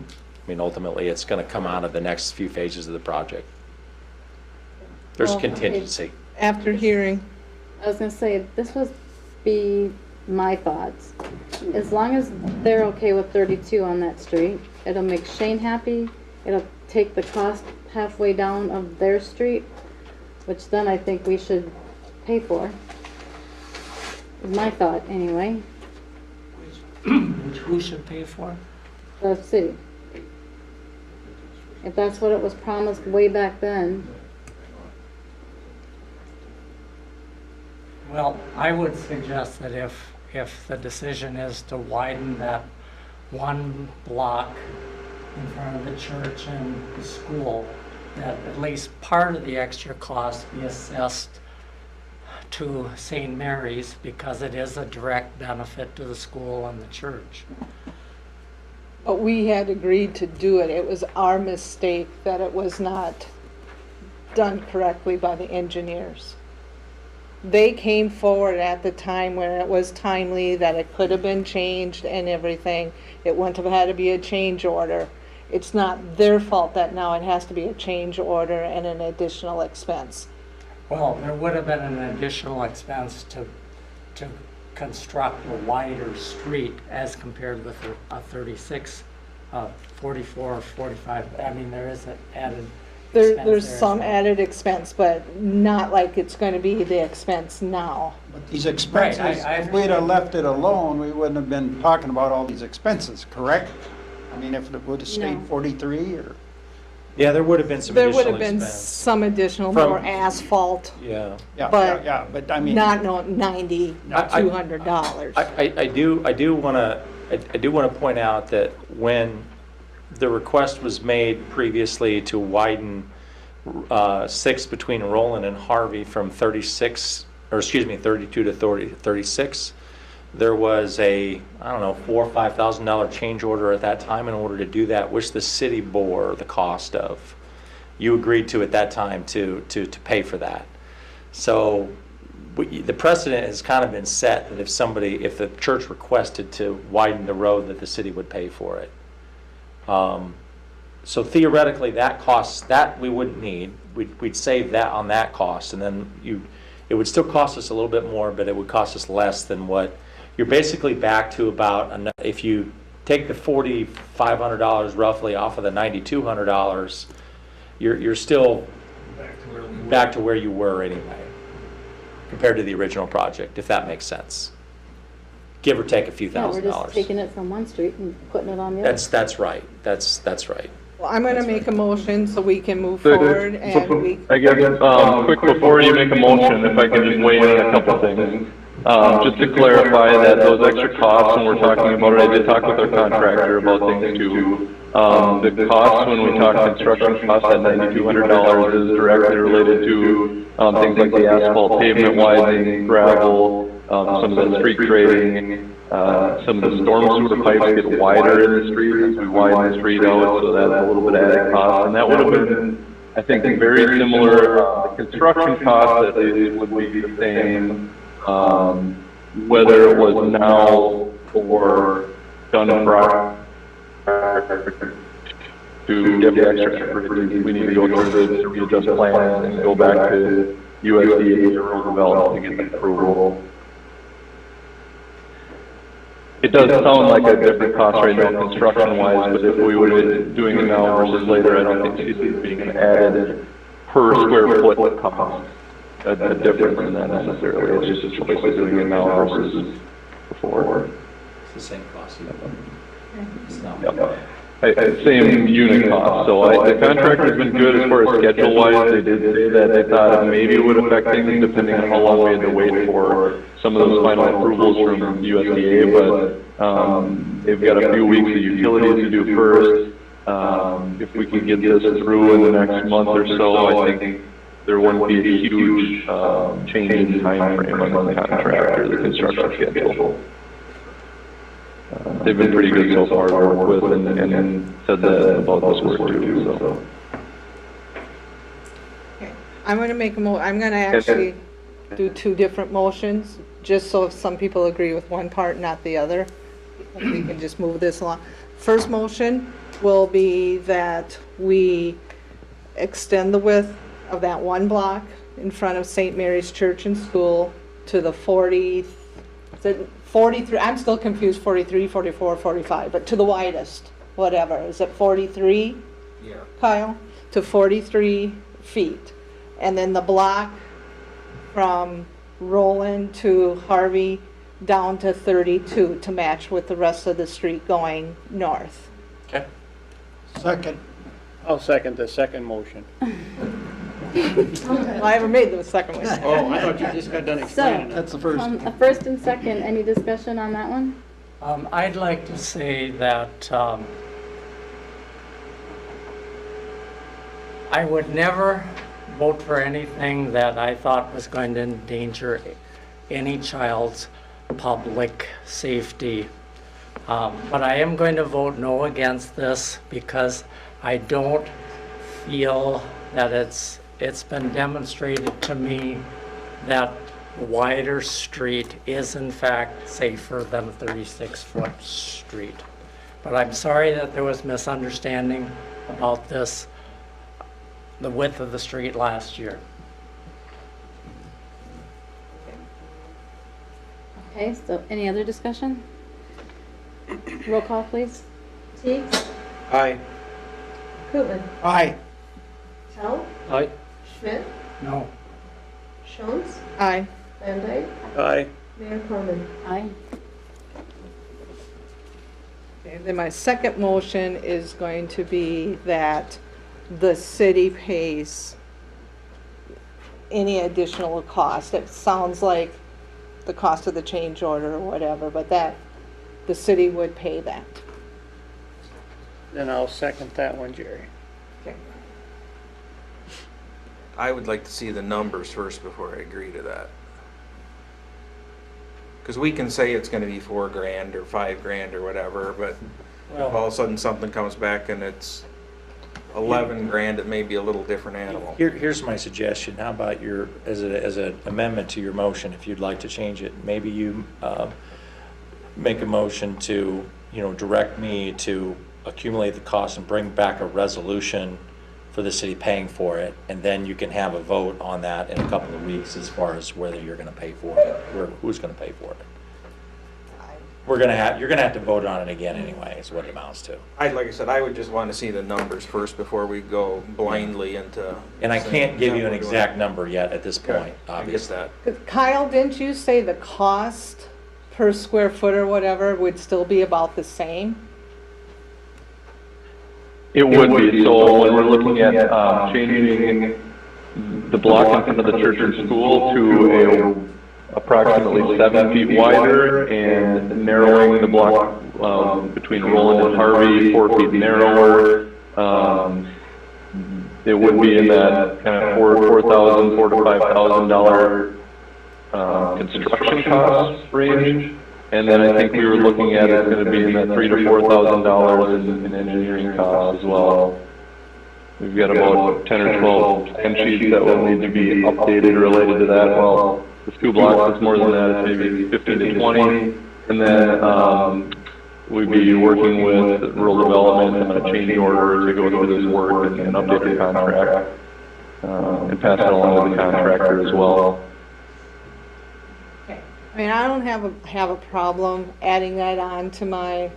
mean, ultimately, it's going to come out of the next few phases of the project. There's Well, contingency. After hearing, I was gonna say, this would be my thoughts. As long as they're okay with 32 on that street, it'll make Shane happy, it'll take the cost halfway down of their street, which then I think we should pay for. Is my thought, anyway, Which who should pay for? the city. If that's what it was promised way back then, Well, I would suggest that if the decision is to widen that one block in front of the church and the school, that at least part of the extra cost be assessed to St. Mary's because it is a direct benefit to the school and the church. but we had agreed to do it. It was our mistake that it was not done correctly by the engineers. They came forward at the time when it was timely, that it could have been changed and everything. It wouldn't have had to be a change order. It's not their fault that now it has to be a change order and an additional expense. Well, there would have been an additional expense to construct a wider street as compared with a 36, 44, or 45. I mean, there is an added expense There's there as some well. added expense, but not like it's going to be the expense now. But these expenses, I if we'd have left it alone, we wouldn't have been talking about all these expenses, correct? I mean, if it would have stayed No. 43 or, Yeah, there would have been some There would additional have been expense. some additional, From- more asphalt, Yeah. But But I mean. not no $90, $200. I do want to point out that when the request was made previously to widen 6 between Roland and Harvey from 32 to 36, there was a, I don't know, $4,000 or $5,000 change order at that time in order to do that, which the city bore the cost of. You agreed to at that time to pay for that. So the precedent has kind of been set that if the church requested to widen the road, that the city would pay for it. So theoretically, that cost, that we wouldn't need. We'd save that on that cost, and then it would still cost us a little bit more, but it would cost us less than what, you're basically back to about, if you take the $4,500 roughly off of the $9,200, you're still back to where you were anyway, compared to the original project, if that makes sense. Give or take a few Yeah, we're thousand just dollars. taking it from one street and putting it on the other. That's right. That's right. Well, I'm gonna That's make a motion so we can move So, forward and we. I guess, quick before you make a motion, if I can just weigh in on a couple things. Just to clarify that those extra costs, when we're talking about it, I did talk with our contractor about things too. The costs, when we talk construction costs, that $9,200 is directly related to, things like the asphalt pavement widening, gravel, some of the street grading, some of the storm sewer pipes get wider in the street as we widen the street out, so that's a little bit added cost. And that would have been, I think, very similar, the construction costs that it would be the same, whether it was now or done prior to get the extra expertise. We need to go through this to readjust plans and go back to USDA or Roosevelt to get the approval. It does sound like a different cost right now construction-wise, but if we were doing it now versus later, I don't think it's being an added per square foot cost. A difference in that necessarily. It's just a choice of doing it now versus before. It's the same cost. It's not. Yep. Same unit cost. So the contractor's been good as far as schedule-wise. They did say that they thought maybe it would affect things depending on how long we had to wait for some of those final approvals from USDA, but they've got a few weeks of utilities to do first. If we can get this through in the next month or so, I think there wouldn't be a huge change in time frame on the contractor, the construction schedule. They've been pretty good so far to work with and said that about this work too, so. Okay. I'm gonna I'm gonna actually do 2 different motions, just so if some people agree with one part, not the other. We can just move this along. First motion will be that we extend the width of that one block in front of St. Mary's Church and School to the 43, I'm still confused, 43, 44, 45, but to the widest, whatever. Is it 43? Yeah. Kyle? To 43 feet. And then the block from Roland to Harvey down to 32 to match with the rest of the street going north. Okay. Second. I'll second the second motion. Well, I haven't made the second one. Oh, I thought you just got done explaining it. That's the first. A first and second, any discussion on that one? I'd like to say that I would never vote for anything that I thought was going to endanger any child's public safety. But I am going to vote no against this because I don't feel that it's been demonstrated to me that wider street is in fact safer than a 36-foot street. But I'm sorry that there was misunderstanding about this, the width of the street last year. Okay, so any other discussion? Roll call, please. Teagues? Aye. Kootman? Aye. Tell? Aye. Schmidt? No. Shones? Aye. Van Dyke? Aye. Mayor Corman? Aye. Okay, then my second motion is going to be that the city pays any additional cost. It sounds like the cost of the change order or whatever, but that, the city would pay that. Then I'll second that one, Jerry. I would like to see the numbers first before I agree to that. Because we can say it's gonna be $4,000 or $5,000 or whatever, but if all of a sudden something comes back and it's 11,000, it may be a little different animal. Here's my suggestion. How about your, as an amendment to your motion, if you'd like to change it, maybe you make a motion to, direct me to accumulate the cost and bring back a resolution for the city paying for it, and then you can have a vote on that in a couple of weeks as far as whether you're gonna pay for it, or who's gonna pay for it. You're gonna have to vote on it again anyway, is what it amounts to. Like I said, I would just want to see the numbers first before we go blindly into. And I can't give you an exact number yet at this point, obviously. I get that. Kyle, didn't you say the cost per square foot or whatever would still be about the same? It would be, so when we're looking at changing the block in front of the church and school to approximately 7 feet wider and narrowing the block between Roland and Harvey 4 feet narrower, it would be in that kind of $4,000 to $5,000 construction cost range. And then I think we were looking at it's going to be in that $3,000 to $4,000 in engineering costs as well. We've got about 10 or 12 plan sheets that will need to be updated related to that. Well, the 2 blocks is more than that, it's maybe 15 to 20. And then we'd be working with rural development on a change order to go through this work and update the contract and pass it along to the contractor as well. I mean, I don't have a problem adding that on to my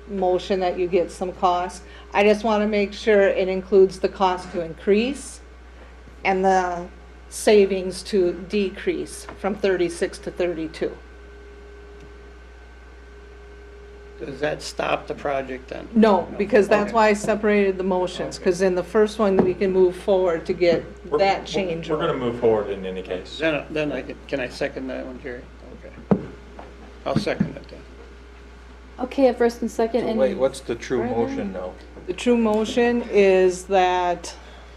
motion that you get some cost. I just want to make sure it includes the cost to increase and the savings to decrease from 36 to 32. Does that stop the project then? No, because that's why I separated the motions, because in the first one, we can move forward to get that change. We're gonna move forward in any case. Then can I second that one, Jerry? Okay. I'll second it then. Okay, a first and second. So any wait, what's the true further? motion now? The true motion is that,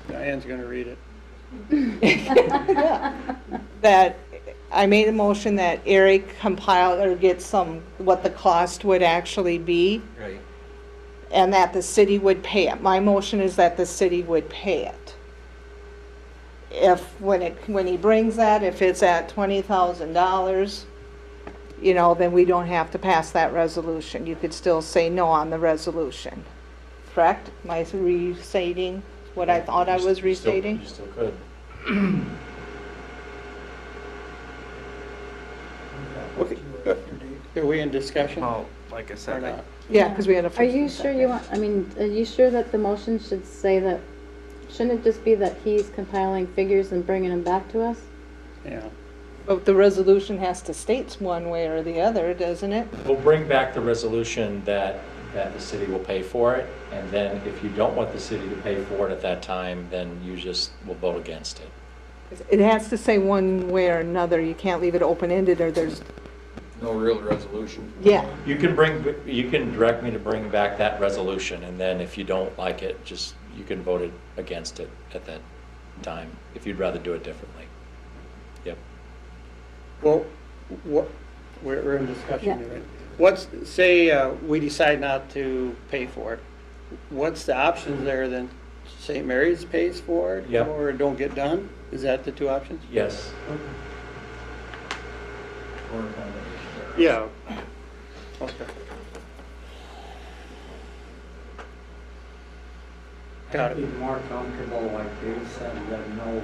Diane's gonna read it. that I made a motion that Eric compile or get what the cost would actually be, Right. and that the city would pay it. My motion is that the city would pay it. When he brings that, if it's at $20,000, then we don't have to pass that resolution. You could still say no on the resolution. Correct? Am I restating what I thought I was restating? You still could. Okay. Are we in discussion Well, like I or said, not? Yeah, because we had a first Are you and sure second. are you sure that the motion should say that, shouldn't it just be that he's compiling figures and bringing them back to us? Yeah. But the resolution has to state one way or the other, doesn't it? We'll bring back the resolution that the city will pay for it, and then if you don't want the city to pay for it at that time, then you just will vote against it. It has to say one way or another. You can't leave it open-ended or there's, no real resolution. yeah. You can direct me to bring back that resolution, and then if you don't like it, you can vote it against it at that time, if you'd rather do it differently. Yep. Well, we're in discussion, Yeah. right? Say we decide not to pay for it. What's the options there then? St. Mary's pays for it? Yep. Or it don't get done? Is that the 2 options? Yes. Yeah. Okay. Got I'd it. be more comfortable, like Dave said, that know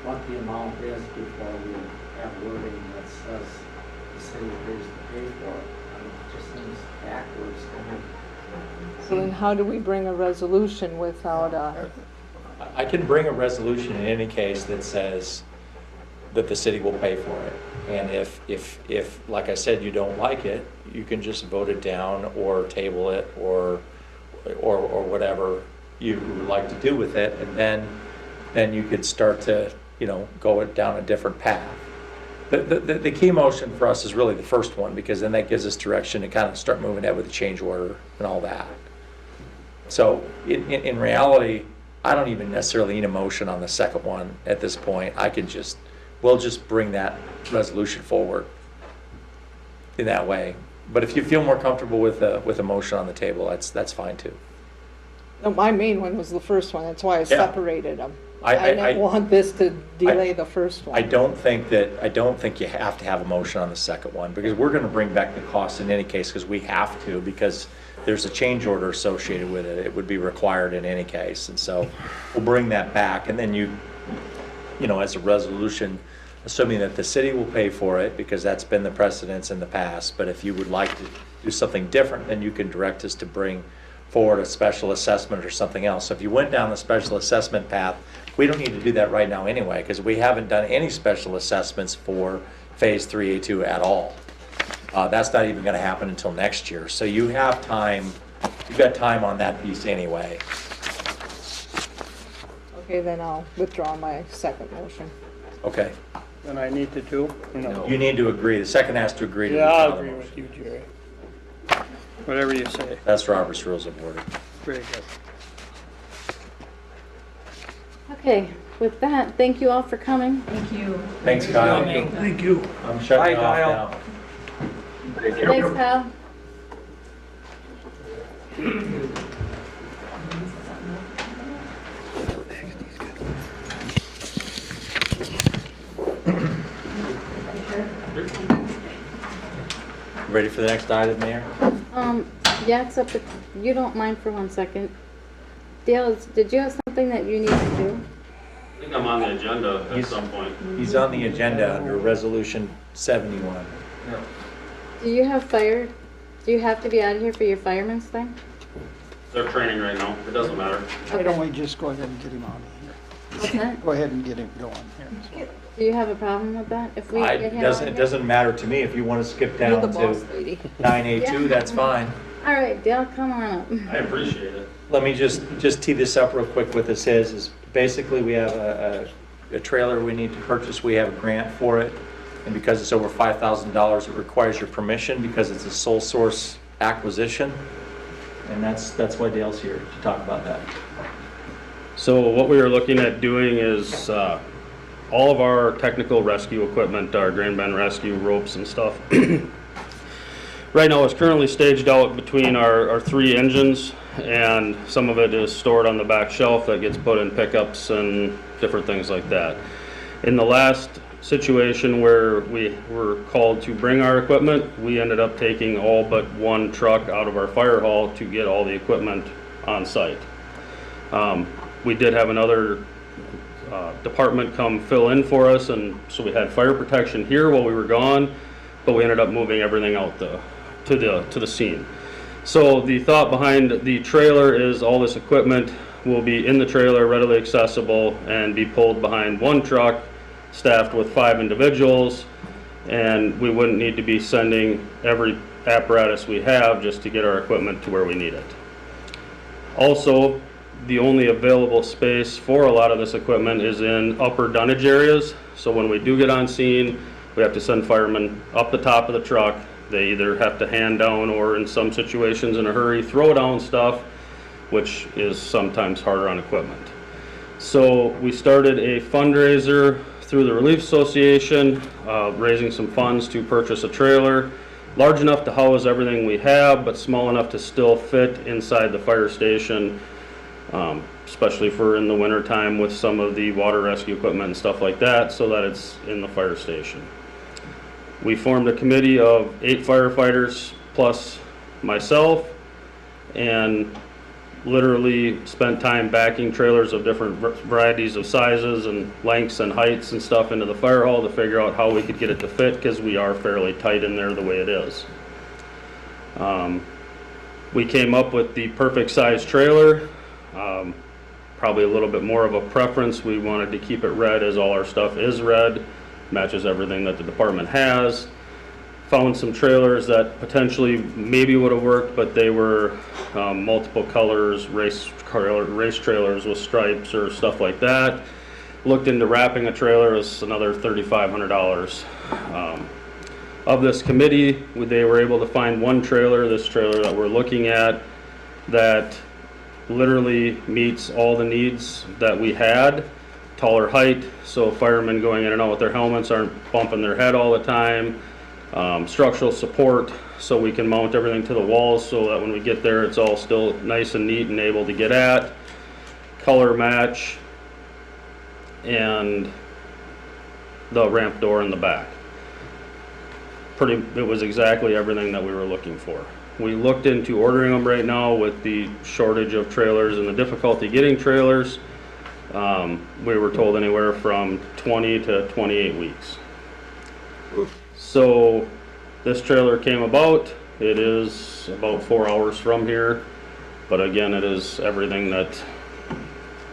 what the amount is before we have wording that says the city agrees to pay for it. It just seems backwards to me. So then how do we bring a resolution without a, I can bring a resolution in any case that says that the city will pay for it. And if, like I said, you don't like it, you can just vote it down or table it or or whatever you would like to do with it, and then you could start to, go down a different path. The key motion for us is really the first one, because then that gives us direction to kind of start moving ahead with the change order and all that. So in reality, I don't even necessarily need a motion on the second one at this point. We'll just bring that resolution forward in that way. But if you feel more comfortable with a motion on the table, that's fine too. No, my main one was the first one, that's why I separated them. I didn't want this to delay the first one. I don't think you have to have a motion on the second one, because we're gonna bring back the cost in any case, because we have to, because there's a change order associated with it. It would be required in any case, and so we'll bring that back, and then as a resolution, assuming that the city will pay for it, because that's been the precedence in the past, but if you would like to do something different, then you can direct us to bring forward a special assessment or something else. So if you went down the special assessment path, we don't need to do that right now anyway, because we haven't done any special assessments for Phase 3A2 at all. That's not even gonna happen until next year. So you have time, you've got time on that piece anyway. Okay, then I'll withdraw my second motion. Okay. And I need to do, no? You need to agree, the second has to agree to Yeah, I'll withdraw the agree motion. with you, Jerry. Whatever you say. That's Robert's Rules of Order. Very good. Okay, with that, thank you all for coming. Thank you. Thanks, Kyle. Thank you. I'm shutting Bye, off Kyle. now. Thanks, Kyle. Ready for the next item, Mayor? Yeah, except if you don't mind for 1 second. Dale, did you have something that you need to do? I think I'm on the agenda at some point. He's on the agenda under Resolution 71. Do you have fire? Do you have to be out of here for your fireman's thing? They're training right now. It doesn't matter. Why don't we just go ahead and get him out of here? What's that? Go ahead and get him going here. Do you have a problem with that? If we get him out of It here? doesn't matter to me. If you want to skip You're down the boss to lady. 9A2, that's fine. All right, Dale, come on up. I appreciate it. Let me just tee this up real quick. What this is basically we have a trailer we need to purchase. We have a grant for it. And because it's over $5,000, it requires your permission because it's a sole source acquisition. And that's why Dale's here to talk about that. So what we are looking at doing is all of our technical rescue equipment, our grain bin rescue ropes and stuff. Right now it's currently staged out between our 3 engines, and some of it is stored on the back shelf that gets put in pickups and different things like that. In the last situation where we were called to bring our equipment, we ended up taking all but 1 truck out of our fire hall to get all the equipment on site. We did have another department come fill in for us, and so we had fire protection here while we were gone, but we ended up moving everything out to the scene. So the thought behind the trailer is all this equipment will be in the trailer, readily accessible, and be pulled behind 1 truck staffed with 5 individuals, and we wouldn't need to be sending every apparatus we have just to get our equipment to where we need it. Also, the only available space for a lot of this equipment is in upper dunnage areas, so when we do get on scene, we have to send firemen up the top of the truck. They either have to hand down or in some situations in a hurry throw down stuff, which is sometimes harder on equipment. So we started a fundraiser through the Relief Association, raising some funds to purchase a trailer large enough to house everything we have, but small enough to still fit inside the fire station, especially for in the winter time with some of the water rescue equipment and stuff like that, so that it's in the fire station. We formed a committee of 8 firefighters plus myself, and literally spent time backing trailers of different varieties of sizes and lengths and heights and stuff into the fire hall to figure out how we could get it to fit, because we are fairly tight in there the way it is. We came up with the perfect size trailer. Probably a little bit more of a preference. We wanted to keep it red, as all our stuff is red, matches everything that the department has. found some trailers that potentially maybe would have worked, but they were multiple colors, race trailers with stripes or stuff like that. Looked into wrapping a trailer, is another $3,500. Of this committee, they were able to find one trailer, this trailer that we're looking at, that literally meets all the needs that we had. Taller height, so firemen going in and out with their helmets aren't bumping their head all the time. Structural support, so we can mount everything to the walls so that when we get there it's all still nice and neat and able to get at. Color match, and the ramp door in the back. It was exactly everything that we were looking for. We looked into ordering them right now with the shortage of trailers and the difficulty getting trailers. We were told anywhere from 20 to 28 weeks. So this trailer came about. It is about 4 hours from here, but again, it is everything that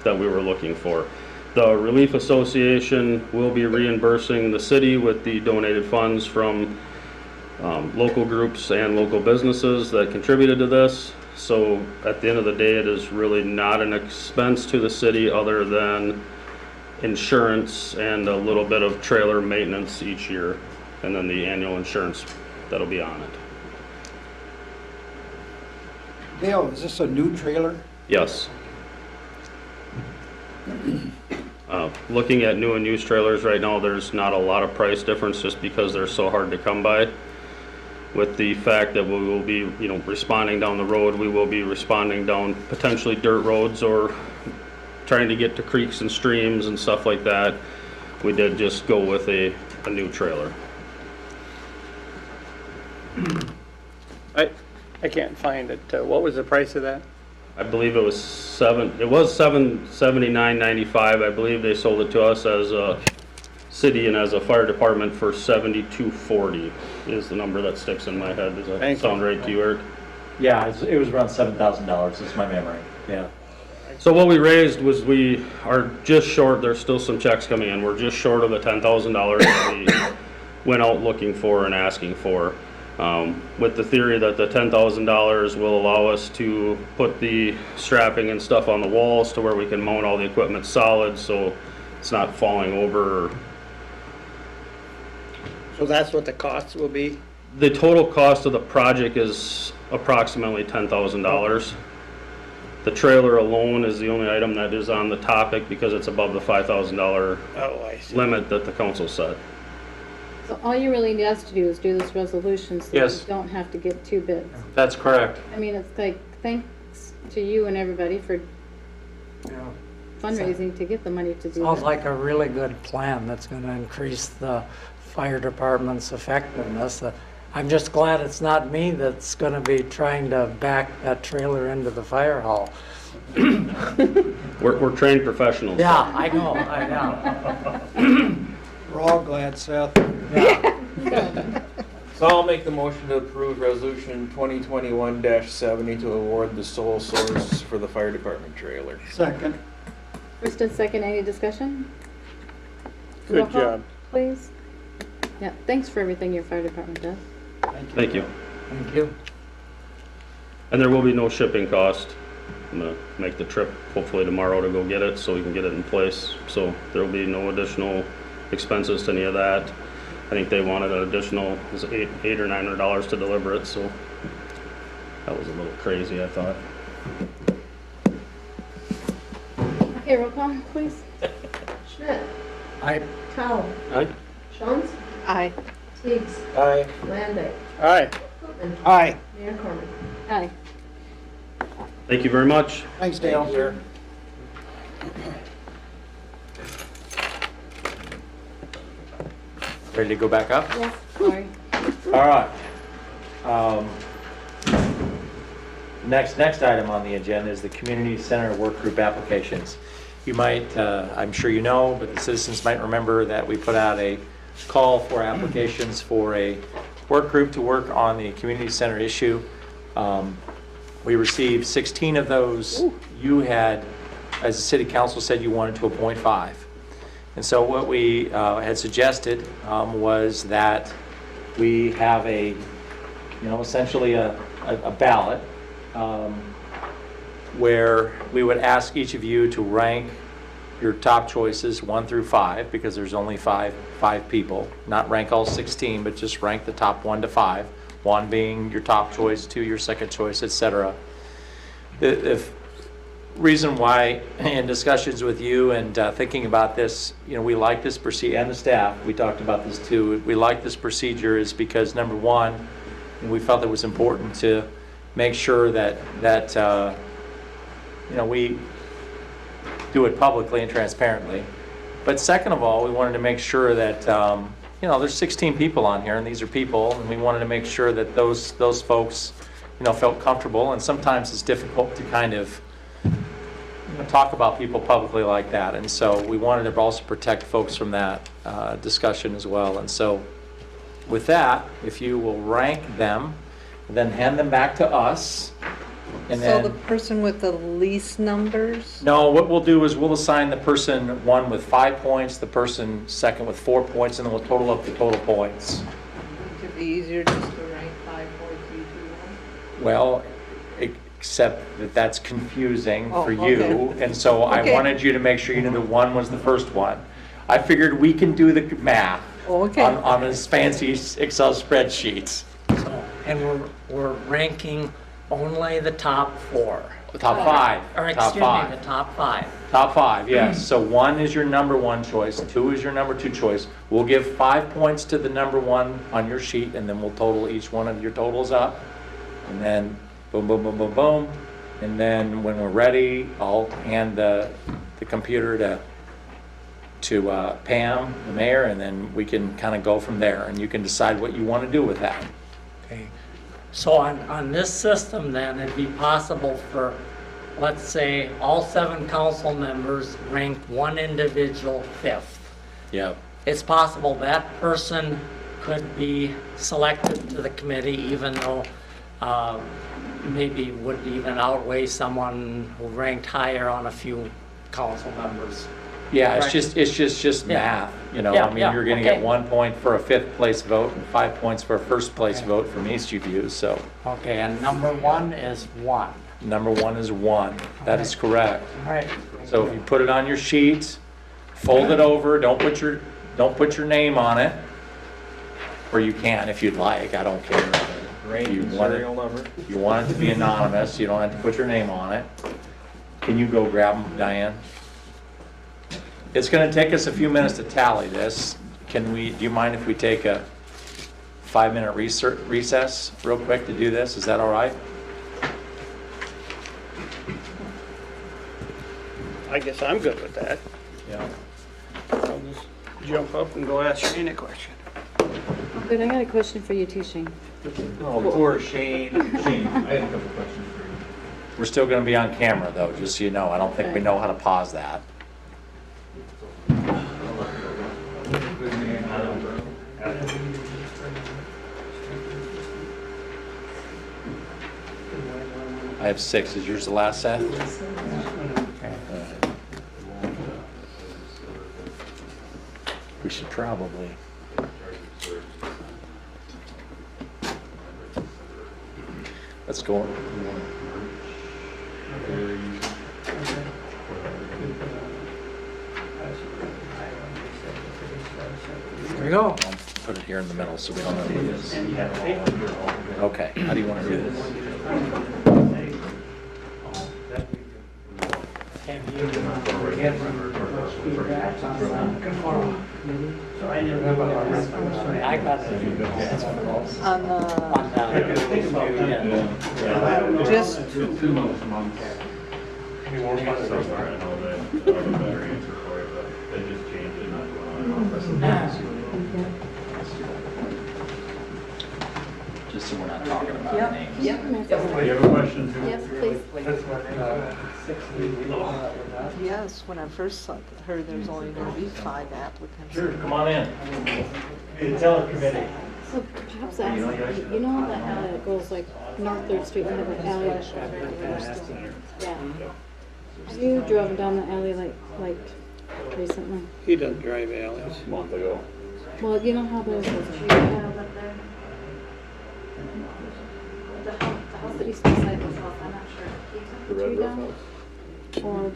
we were looking for. The Relief Association will be reimbursing the city with the donated funds from local groups and local businesses that contributed to this. So at the end of the day, it is really not an expense to the city other than insurance and a little bit of trailer maintenance each year, and then the annual insurance that'll be on it. Dale, is this a new trailer? Yes. Looking at new and used trailers right now, there's not a lot of price difference just because they're so hard to come by. With the fact that we will be, responding down the road, we will be responding down potentially dirt roads or trying to get to creeks and streams and stuff like that. We did just go with a new trailer. I can't find it. What was the price of that? I believe it was $779.95. I believe they sold it to us as a city and as a fire department for $72.40 is the number that sticks in my head. Does that sound right to you, Eric? Yeah, it was around $7,000, is my memory, yeah. So what we raised was we are just short, there's still some checks coming in, we're just short of the $10,000 that we went out looking for and asking for. With the theory that the $10,000 will allow us to put the strapping and stuff on the walls to where we can mount all the equipment solid so it's not falling over. So that's what the cost will be? The total cost of the project is approximately $10,000. The trailer alone is the only item that is on the topic because it's above the $5,000 limit that the council set. So all you really need us to do is do this resolution so Yes. you don't have to get two bids. That's correct. I mean, it's like, thanks to you and everybody for fundraising to get the money to do Sounds that. like a really good plan that's going to increase the fire department's effectiveness. I'm just glad it's not me that's going to be trying to back that trailer into the fire hall. We're trained professionals. Yeah, I know. We're all glad, Seth. So I'll make the motion to approve resolution 2021-70 to award the sole source for the fire department trailer. Second. First and second, any discussion? Good Roll call, job. Please. Yeah, thanks for everything your fire department does. Thank you. Thank you. And there will be no shipping cost. I'm gonna make the trip hopefully tomorrow to go get it so we can get it in place. So there will be no additional expenses to any of that. I think they wanted an additional, was it $800 or $900 to deliver it, so that was a little crazy, I thought. Okay, roll call, please. Schmidt. I Towle. Aye. Jones. Aye. Teigs. Aye. Landig. Aye. Koopman. Aye. Mayor Corman. Aye. Thank you very much. Thanks, Dale. Thank you. Ready to go back up? Yes, sorry. All right. Next item on the agenda is the community center work group applications. You might, I'm sure you know, but the citizens might remember that we put out a call for applications for a work group to work on the community center issue. We received 16 of those. Ooh. You had, as the city council said, you wanted to appoint 5. And so what we had suggested was that we have essentially a ballot where we would ask each of you to rank your top choices 1 through 5, because there's only five people. Not rank all 16, but just rank the top 1 to 5. 1 being your top choice, 2 your second choice, etc. The reason why, in discussions with you and thinking about this, we like this procedure, and the staff, we talked about this too, we like this procedure is because, number one, we felt it was important to make sure that we do it publicly and transparently. But second of all, we wanted to make sure that, there's 16 people on here, and these are people, and we wanted to make sure that those folks, felt comfortable. And sometimes it's difficult to kind of talk about people publicly like that. And so we wanted to also protect folks from that discussion as well. And so with that, if you will rank them, then hand them back to us. And So then, the person with the least numbers? no, what we'll do is we'll assign the person 1 with 5 points, the person second with 4 points, and then we'll total up the total points. It could be easier just to rank 5, 4, 3, 2, 1. Well, except that that's confusing Oh, for you, okay. and so I Okay. wanted you to make sure you knew the 1 was the first one. I figured we can do the math Okay. on this fancy Excel spreadsheets. So, and we're ranking only the top 4. The top 5. Or top excuse me, 5. the top 5. Top 5, yes. So 1 is your number 1 choice, 2 is your number 2 choice. We'll give 5 points to the number 1 on your sheet, and then we'll total each one of your totals up. And then boom, boom, boom, boom, boom. And then when we're ready, I'll hand the computer to Pam, the mayor, and then we can kind of go from there. And you can decide what you want to do with that. Okay. So on this system then, it'd be possible for, let's say, all 7 council members rank 1 individual 5th. Yep. It's possible that person could be selected to the committee even though maybe would even outweigh someone who ranked higher on a few council members. Yeah, Right. it's just Yeah. math, Yeah, I mean, yeah, you're gonna okay. get 1 point for a 5th place vote and 5 points for a 1st place Okay. vote from each of you, so Okay, and number 1 is 1. number 1 is 1. That is correct. All right. So if you put it on your sheet, fold it over, don't put your name on it, or you can if you'd like, I don't care. Rank You and want it- serial number. You want it to be anonymous, you don't have to put your name on it. Can you go grab them, Diane? It's gonna take us a few minutes to tally this. Do you mind if we take a 5-minute recess real quick to do this? Is that all right? I guess I'm good with that. Yeah. I'll just jump up and go ask Shane a question. Oh, good, I got a question for you too, Shane. Oh, poor Shane. We're still gonna be on camera though, just so you know. I don't think we know how to pause that. I have 6. Is yours the last set? We should probably. Let's go. There we go. I'll put it here in the middle so we don't know who it is. Okay, how do you want to do this? Have you get feedback on some? I got it. On the, On the, just, Just so we're not talking about names. Yep. You have a question? Yes, please. yes, when I first heard there was only going to be 5 applicants. Sure, come on in. Tell the committee. So Pop's asking, you know that alley that goes like North 3rd Street, we have an alley. Yeah. Have you driven down the alley like recently? He doesn't drive alleys. A month ago. Well, you know how there's a tree pad up there? The house that used to be beside this house, I'm not sure. He took the tree down. Or,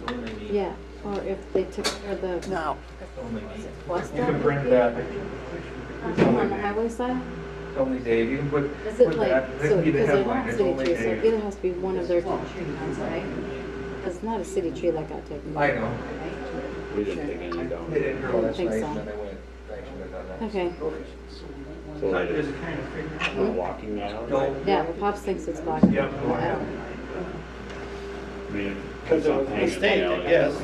yeah, or if they took, or the. No. Is it West? You can print that. On the highway side? Only Dave, you can put Is it like, that, so, that'd be the because they're headline, not it's city only trees, so it Dave. either has to be one of their two trees, right? It's not a city tree that got taken down. I know. We didn't take any down. They didn't grow, that's think nice, so. and then they went, they should have done that. Okay, So like, we're walking that out. No. yeah, well, Pops thinks it's black. Yep. I mean, Because it was a mistake, I guess. I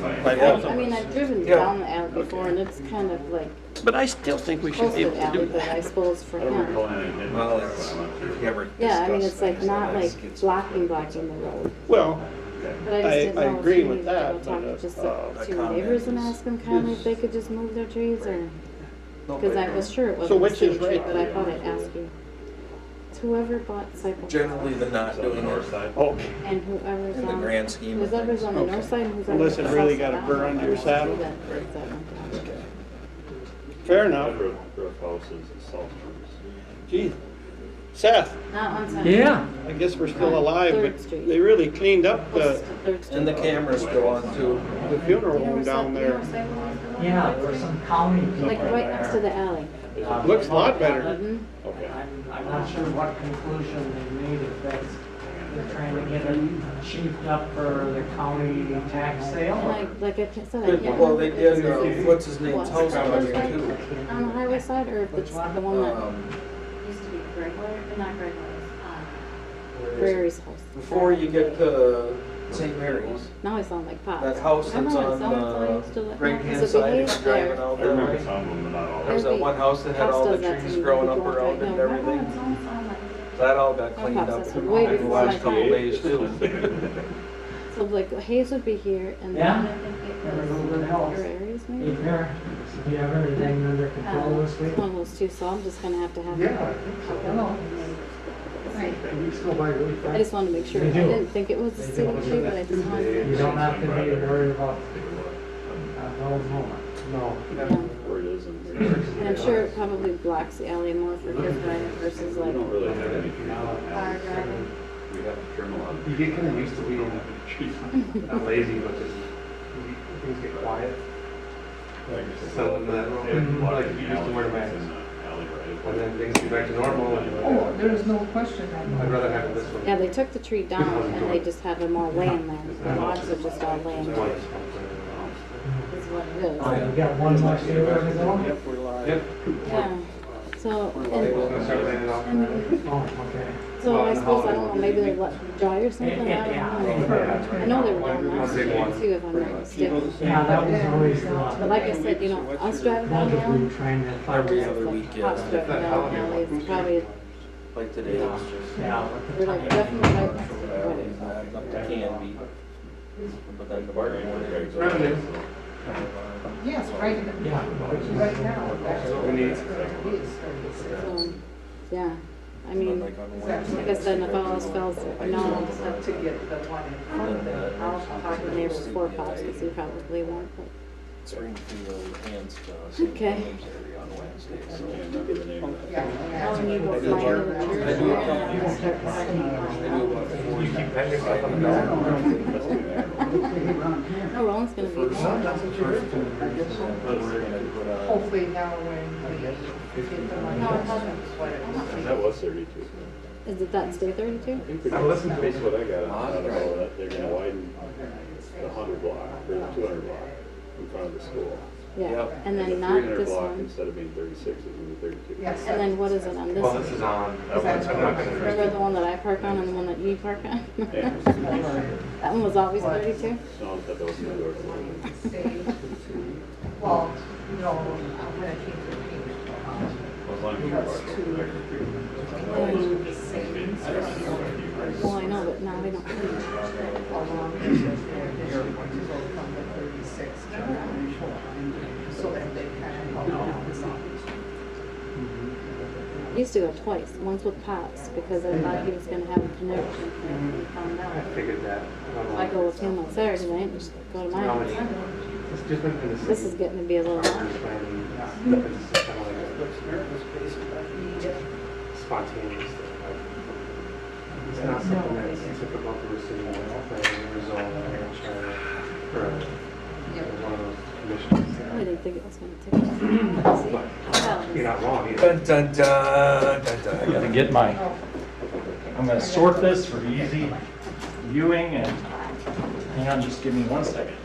mean, I've driven Yeah. down the alley before, and it's kind of like But I still think we should be able posted to do alley, but I that. suppose for I don't recall him. any hidden. Well, it's, if you ever Yeah, I mean, discuss it's like things, not that's- like it's- blocking the road. Well, But I just I didn't know if agree you with needed to that, go talk but, to just a the two comment neighbors and is- ask them kind of if they could just move their trees, or, because I was sure it So wasn't a which city is tree, right? but I thought I'd ask you. It's whoever bought Cycle. Generally, the not It's on the doing north it side. okay. And whoever's in the on, grand scheme of whoever's things. on the north side and whoever's on the Unless it south really side. got a I don't burr know under if your I saddle. see that breaks that one. Fair enough. Roof houses and salt trees. Gee, Seth, Not on Center. Yeah. I guess we're still alive, Third but Street. they really cleaned up Close the to Third Street. And the cameras go on too. funeral You know home where down Cycle- there. you know where Cycle is? Yeah, there was some county people Like right next to there. the alley. Looks a lot better. Mhm. Okay. I'm not sure what conclusion they made, if that's, they're trying to get it cheaped up for the county tax sale. Like I said, I can't Well, they remember if did, it's what's his name's West house Side on Third there Street, too. on the highway side, or if it's the one that Um, used to be Gregory, not Gregory's, Prairie's house. Before you get to St. Mary's, Now I sound like Pops. that house that's Remember when on someone used to the let- right no, 'cause hand if side you if hate you're driving there- out I that remember way. some of them, but not all of There's them. that one house that had Pops all the does that to trees me, growing you up go around right and now, remember when everything. someone sounded like- That all got cleaned Pops, up that's in way the before last my couple time. days too. So like Hayes would be here, and then Yeah. I think it was Prairie's Hey, maybe. Bear, do you have everything under control this week? It's one of those two, so I'm just gonna have to have. I just wanted to make sure. I They do. didn't think it was a city tree, but I just wanted to You make don't sure. have to be worried about those moments. No. Yeah. Where it is and And I'm sure it probably blocks the alley more for his driving versus like we don't really have any trees on our alleys. driving. We have to trim a lot. You get kind of used to being not lazy, but just things get quiet. So like you used to wear masks, and then things get back to normal. And There's no question. I'd rather have this one. Yeah, they took the tree down and they just have them all laying there. The logs are just all laying there. Is what it is. You got one more year to go? Yep, we're live. Yep. Yeah. So, I'm and, gonna start laying it off. Oh, okay. so I suppose, I don't know, maybe they let them dry or something, I don't know. I know they were down last year too, if I'm not mistaken. Yeah, that was always But like I said, you know, us driving down the alley, trying to Every it's other like weekend, Pops driving down the alley, it's probably, like today, it's just, Yeah. we're like definitely right next to the wedding. up to can be. But then tomorrow morning. Revenue. Yes, right, Yeah. right now. That's what we need. So, yeah, I mean, Like on like I Wednesday. said, if all else fails, no, I'll just have To get the one in front of it. I'll talk to the neighbors before Pops, because he probably won't, but. Springfield and St. Okay. James area on Wednesday, so. Remember the name of that? I'll need to find another church, I do it. and I'll start parking I lot. do about 4 You keep times. petting yourself on the No, Roland's gonna be there. Hopefully now when we get the money. No, it hasn't. That was 32. Is it that stay 32? I'm listening to Based you. what I got out of all that, they're gonna widen the 100 block, or the 200 block in front of the school. Yeah, Yep. and The then not 300 this block, one. instead of being 36, it's gonna be 32. Yes. And then what is it on this Well, one? this is on, that one's, I'm not Remember the gonna. one that I park on and the one that you park on? Yeah. That one was always 32? No, that was the door. Well, no, when it came to the payment. As long as you're Well, I know, but now we don't. So that they kind of help out with something. I used to go twice, once with Pops, because I thought he was gonna have a connection, and we found I out. figured that. I go with him on Saturday night, and go to my No, house. it's just been in the city. This is getting to be a little much. It's kind of like spontaneous. It's not something that's typical to a city welfare, there was or one of those commissions. I didn't think it was gonna take But you're not wrong either. Dun, dun, dun, dun, dun. I gotta get my, I'm gonna sort this for easy viewing and, hang on, just give me 1 second.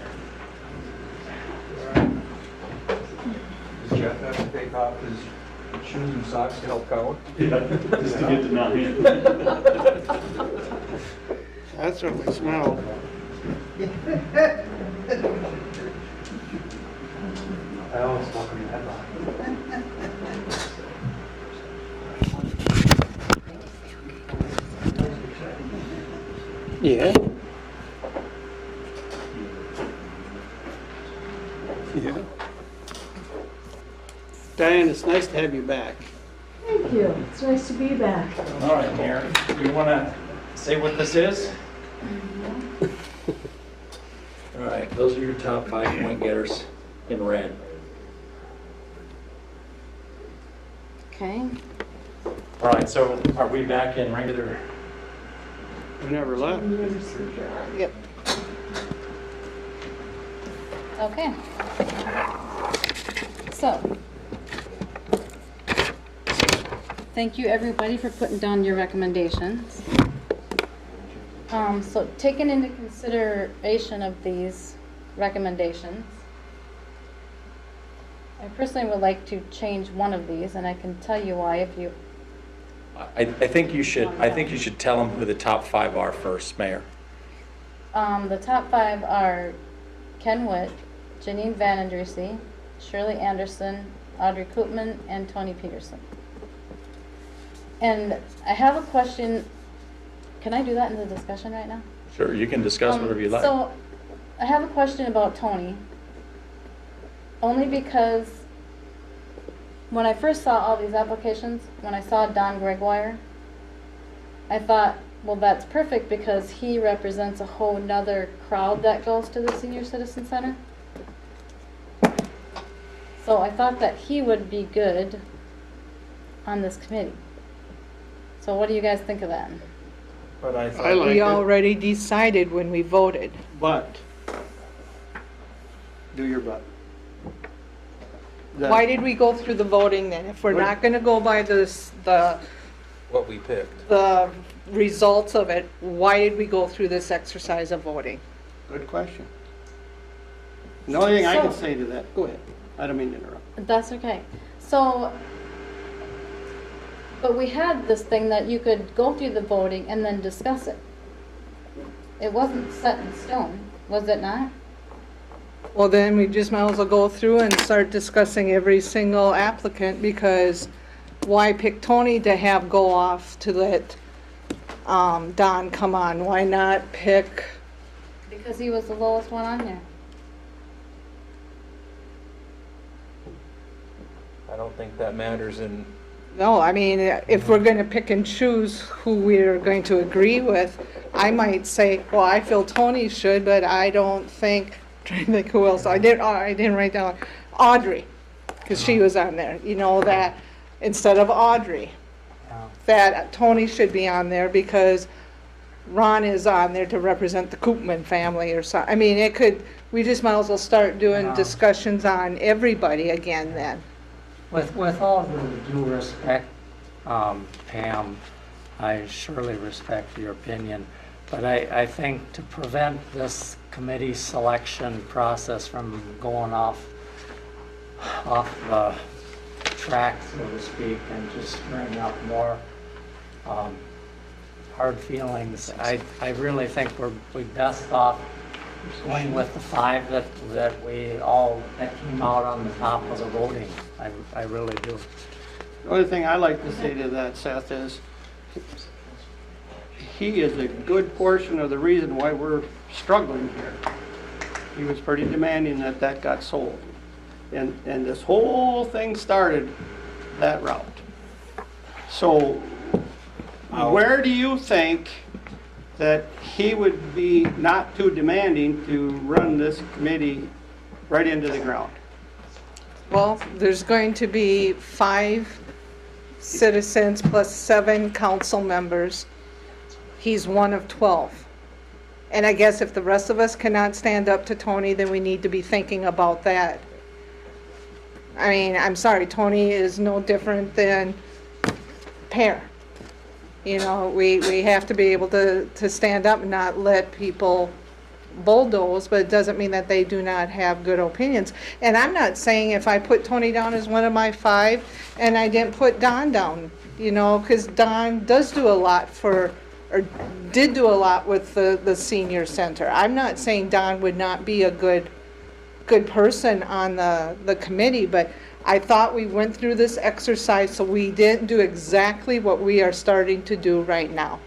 Does Jeff have to take off his shoes and socks to help count? Just to get to 9. That's what we smell. I almost welcome the headline. Yeah. Yeah. Diane, it's nice to have you back. Thank you. It's nice to be back. All right, Mayor, you wanna say what this is? All right, those are your top 5 point getters in red. Okay. All right, so are we back in regular? We never left. Yep. Okay. So, thank you everybody for putting down your recommendations. So taking into consideration of these recommendations, I personally would like to change one of these, and I can tell you why if you. I think you should tell them who the top 5 are first, Mayor. The top 5 are Ken Witt, Janine Vanendressy, Shirley Anderson, Audrey Koopman, and Tony Peterson. And I have a question. Can I do that in the discussion right now? Sure, you can discuss whatever you like. So, I have a question about Tony. Only because when I first saw all these applications, when I saw Don Gregoire, I thought, well, that's perfect because he represents a whole nother crowd that goes to the Senior Citizen Center. So I thought that he would be good on this committee. So what do you guys think of that? But I I thought, like We it, already decided when we voted. but do your butt. Why did we go through the voting then? If we're not gonna go by the what we picked. the results of it, why did we go through this exercise of voting? Good question. The only thing I can So- say to that, go ahead. I don't mean to interrupt. That's okay. So, but we had this thing that you could go through the voting and then discuss it. It wasn't set in stone, was it not? Well, then we just might as well go through and start discussing every single applicant, because why pick Tony to have go off to let Don come on? Why not pick, Because he was the lowest one on there. I don't think that matters in, no, I mean, if we're gonna pick and choose who we're going to agree with, I might say, well, I feel Tony should, but I don't think, trying to think who else, I didn't write down, Audrey, because she was on there, you know, that, instead of Audrey, that Tony should be on there because Ron is on there to represent the Koopman family or something. I mean, it could, we just might as well start doing discussions on everybody again then. With all the due respect, Pam, I surely respect your opinion, but I think to prevent this committee selection process from going off the track, so to speak, and just bring up more hard feelings, I really think we best off going with the 5 that came out on the top of the voting. I really do. The only thing I like to say to that, Seth, is he is a good portion of the reason why we're struggling here. He was pretty demanding that got sold. And this whole thing started that route. So where do you think that he would be not too demanding to run this committee right into the ground? Well, there's going to be 5 citizens plus 7 council members. He's one of 12. And I guess if the rest of us cannot stand up to Tony, then we need to be thinking about that. I mean, I'm sorry, Tony is no different than Pear. You know, we have to be able to stand up and not let people bulldoze, but it doesn't mean that they do not have good opinions. And I'm not saying if I put Tony down as one of my 5 and I didn't put Don down, you know, because Don does do a lot for, or did do a lot with the senior center. I'm not saying Don would not be a good person on the committee, but I thought we went through this exercise so we didn't do exactly what we are starting to do right now.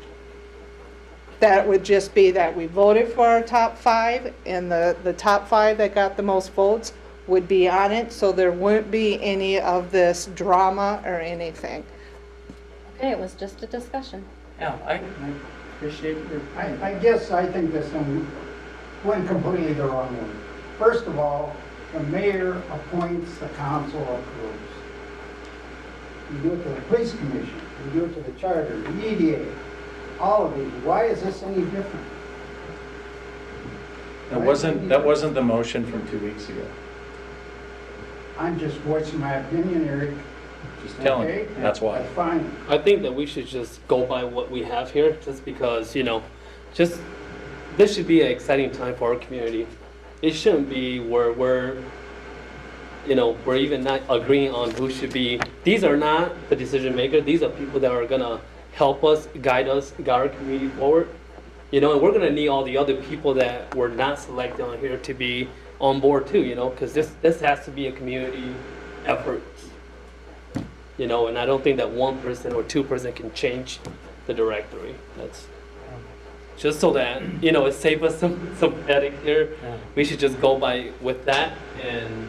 That would just be that we voted for our top 5, and the top 5 that got the most votes would be on it, so there wouldn't be any of this drama or anything. Okay, it was just a discussion. Yeah, I appreciate your. I guess I think this one went completely the wrong way. First of all, the mayor appoints, the council approves. You do it to the police commission, you do it to the charter, the EDA, all of these. Why is this any different? That wasn't the motion from 2 weeks ago. I'm just voicing my opinion, Eric. Just telling you, Okay? that's why. That's fine. I think that we should just go by what we have here, just because, you know, just, this should be an exciting time for our community. It shouldn't be where we're even not agreeing on who should be. These are not the decision makers. These are people that are gonna help us, guide our community forward. You know, and we're gonna need all the other people that were not selected on here to be on board too, you know, because this has to be a community effort. You know, and I don't think that 1 person or 2 person can change the directory. That's just so that, you know, it saves us some headache here. Yeah. We should just go by with that, and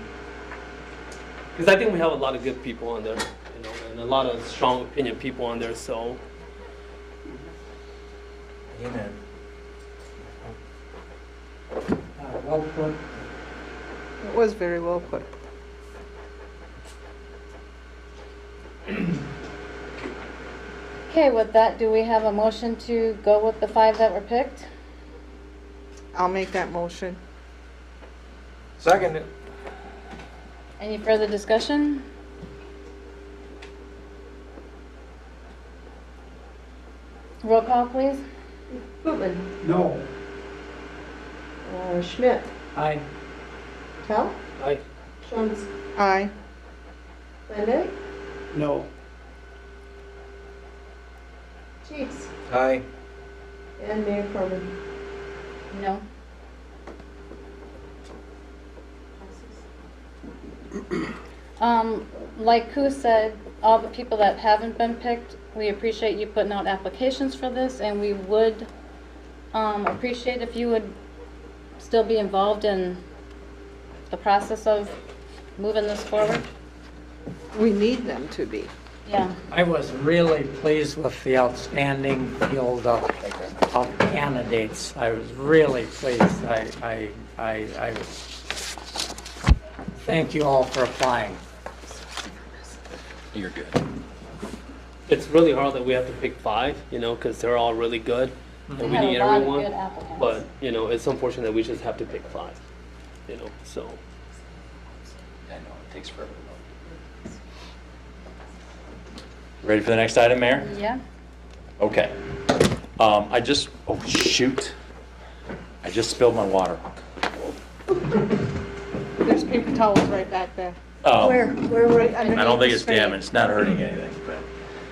because I think we have a lot of good people on there, you know, and a lot of strong opinion people on there. So, Amen. Well put. It was very well put. Okay, with that, do we have a motion to go with the 5 that were picked? I'll make that motion. Second it. Any further discussion? Roll call, please. Bootman, No. Schmidt, Aye. Tell, I Jones, Aye. Linda, No. Chiefs, Aye. and Mayor Corman. No. Like who said, all the people that haven't been picked, we appreciate you putting out applications for this, and we would appreciate if you would still be involved in the process of moving this forward. We need them to be. Yeah. I was really pleased with the outstanding field of candidates. I was really pleased. I thank you all for applying. You're good. it's really hard that we have to pick 5, you know, because they're all really good, and we Had a need lot of everyone. good applicants. But you know, it's unfortunate that we just have to pick 5. You know, so. I know, it takes forever. Ready for the next item, Mayor? Yeah. Okay. I just, oh shoot. I just spilled my water. There's paper towels right back there. Oh, Right I don't think it's damaged, it's not hurting anything, but.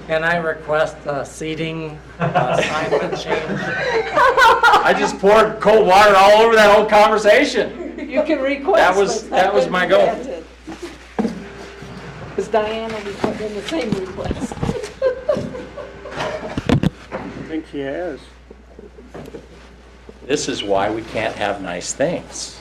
Can I request a seating assignment change? I just poured cold water all over that whole conversation. You can request. That was my goal. Because Diane will be putting in the same request. I think she has. This is why we can't have nice things.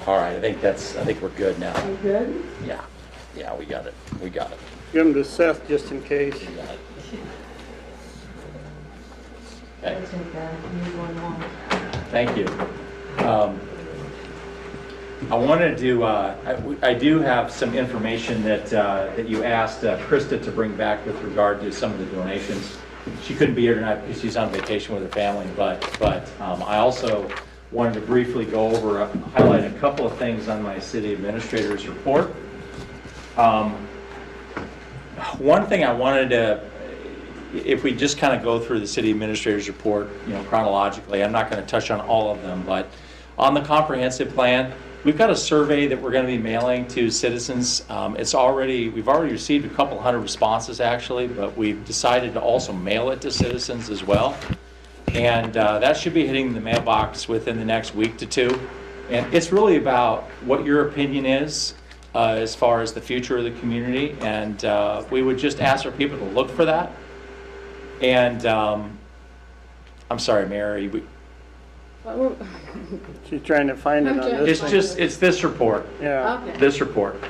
All right, I think we're good now. You good? Yeah, we got it. Give them to Seth just in case. We got it. I'll take that. Move one along. Thank you. I wanted to, I do have some information that you asked Krista to bring back with regard to some of the donations. She couldn't be here tonight because she's on vacation with her family, but I also wanted to briefly go over, highlight a couple of things on my city administrator's report. One thing I wanted to, if we just kind of go through the city administrator's report, chronologically, I'm not going to touch on all of them, but on the comprehensive plan, we've got a survey that we're going to be mailing to citizens. We've already received a couple hundred responses actually, but we've decided to also mail it to citizens as well. And that should be hitting the mailbox within the next week to two. And it's really about what your opinion is as far as the future of the community. And we would just ask our people to look for that. And I'm sorry, Mary. She's trying to find it on this. It's this report. Yeah. Okay. This report.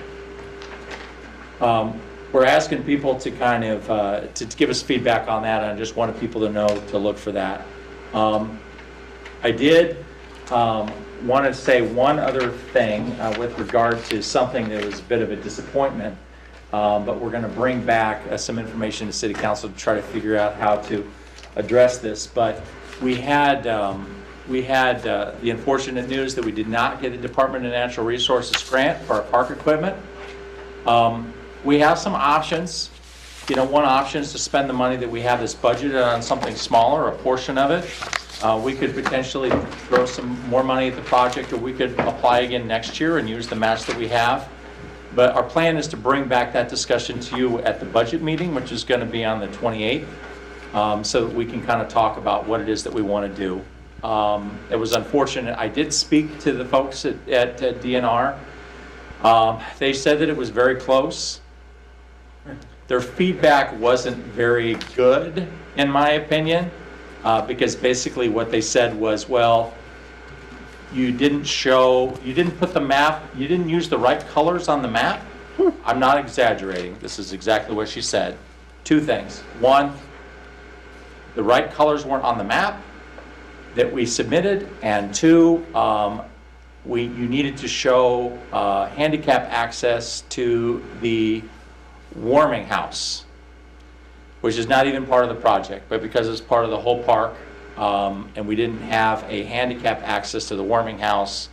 We're asking people to kind of, to give us feedback on that, and I just wanted people to know to look for that. I did want to say one other thing with regard to something that was a bit of a disappointment, but we're going to bring back some information to City Council to try to figure out how to address this. But we had the unfortunate news that we did not get a Department of Natural Resources grant for our park equipment. We have some options. One option is to spend the money that we have this budgeted on something smaller, a portion of it. We could potentially throw some more money at the project, or we could apply again next year and use the match that we have. But our plan is to bring back that discussion to you at the budget meeting, which is going to be on the 28th, so that we can kind of talk about what it is that we want to do. It was unfortunate. I did speak to the folks at DNR. They said that it was very close. Their feedback wasn't very good, in my opinion, because basically what they said was, well, you didn't put the map, you didn't use the right colors on the map. I'm not exaggerating. This is exactly what she said. Two things. One, the right colors weren't on the map that we submitted, and two, you needed to show handicap access to the warming house, which is not even part of the project, but because it's part of the whole park, and we didn't have a handicap access to the warming house.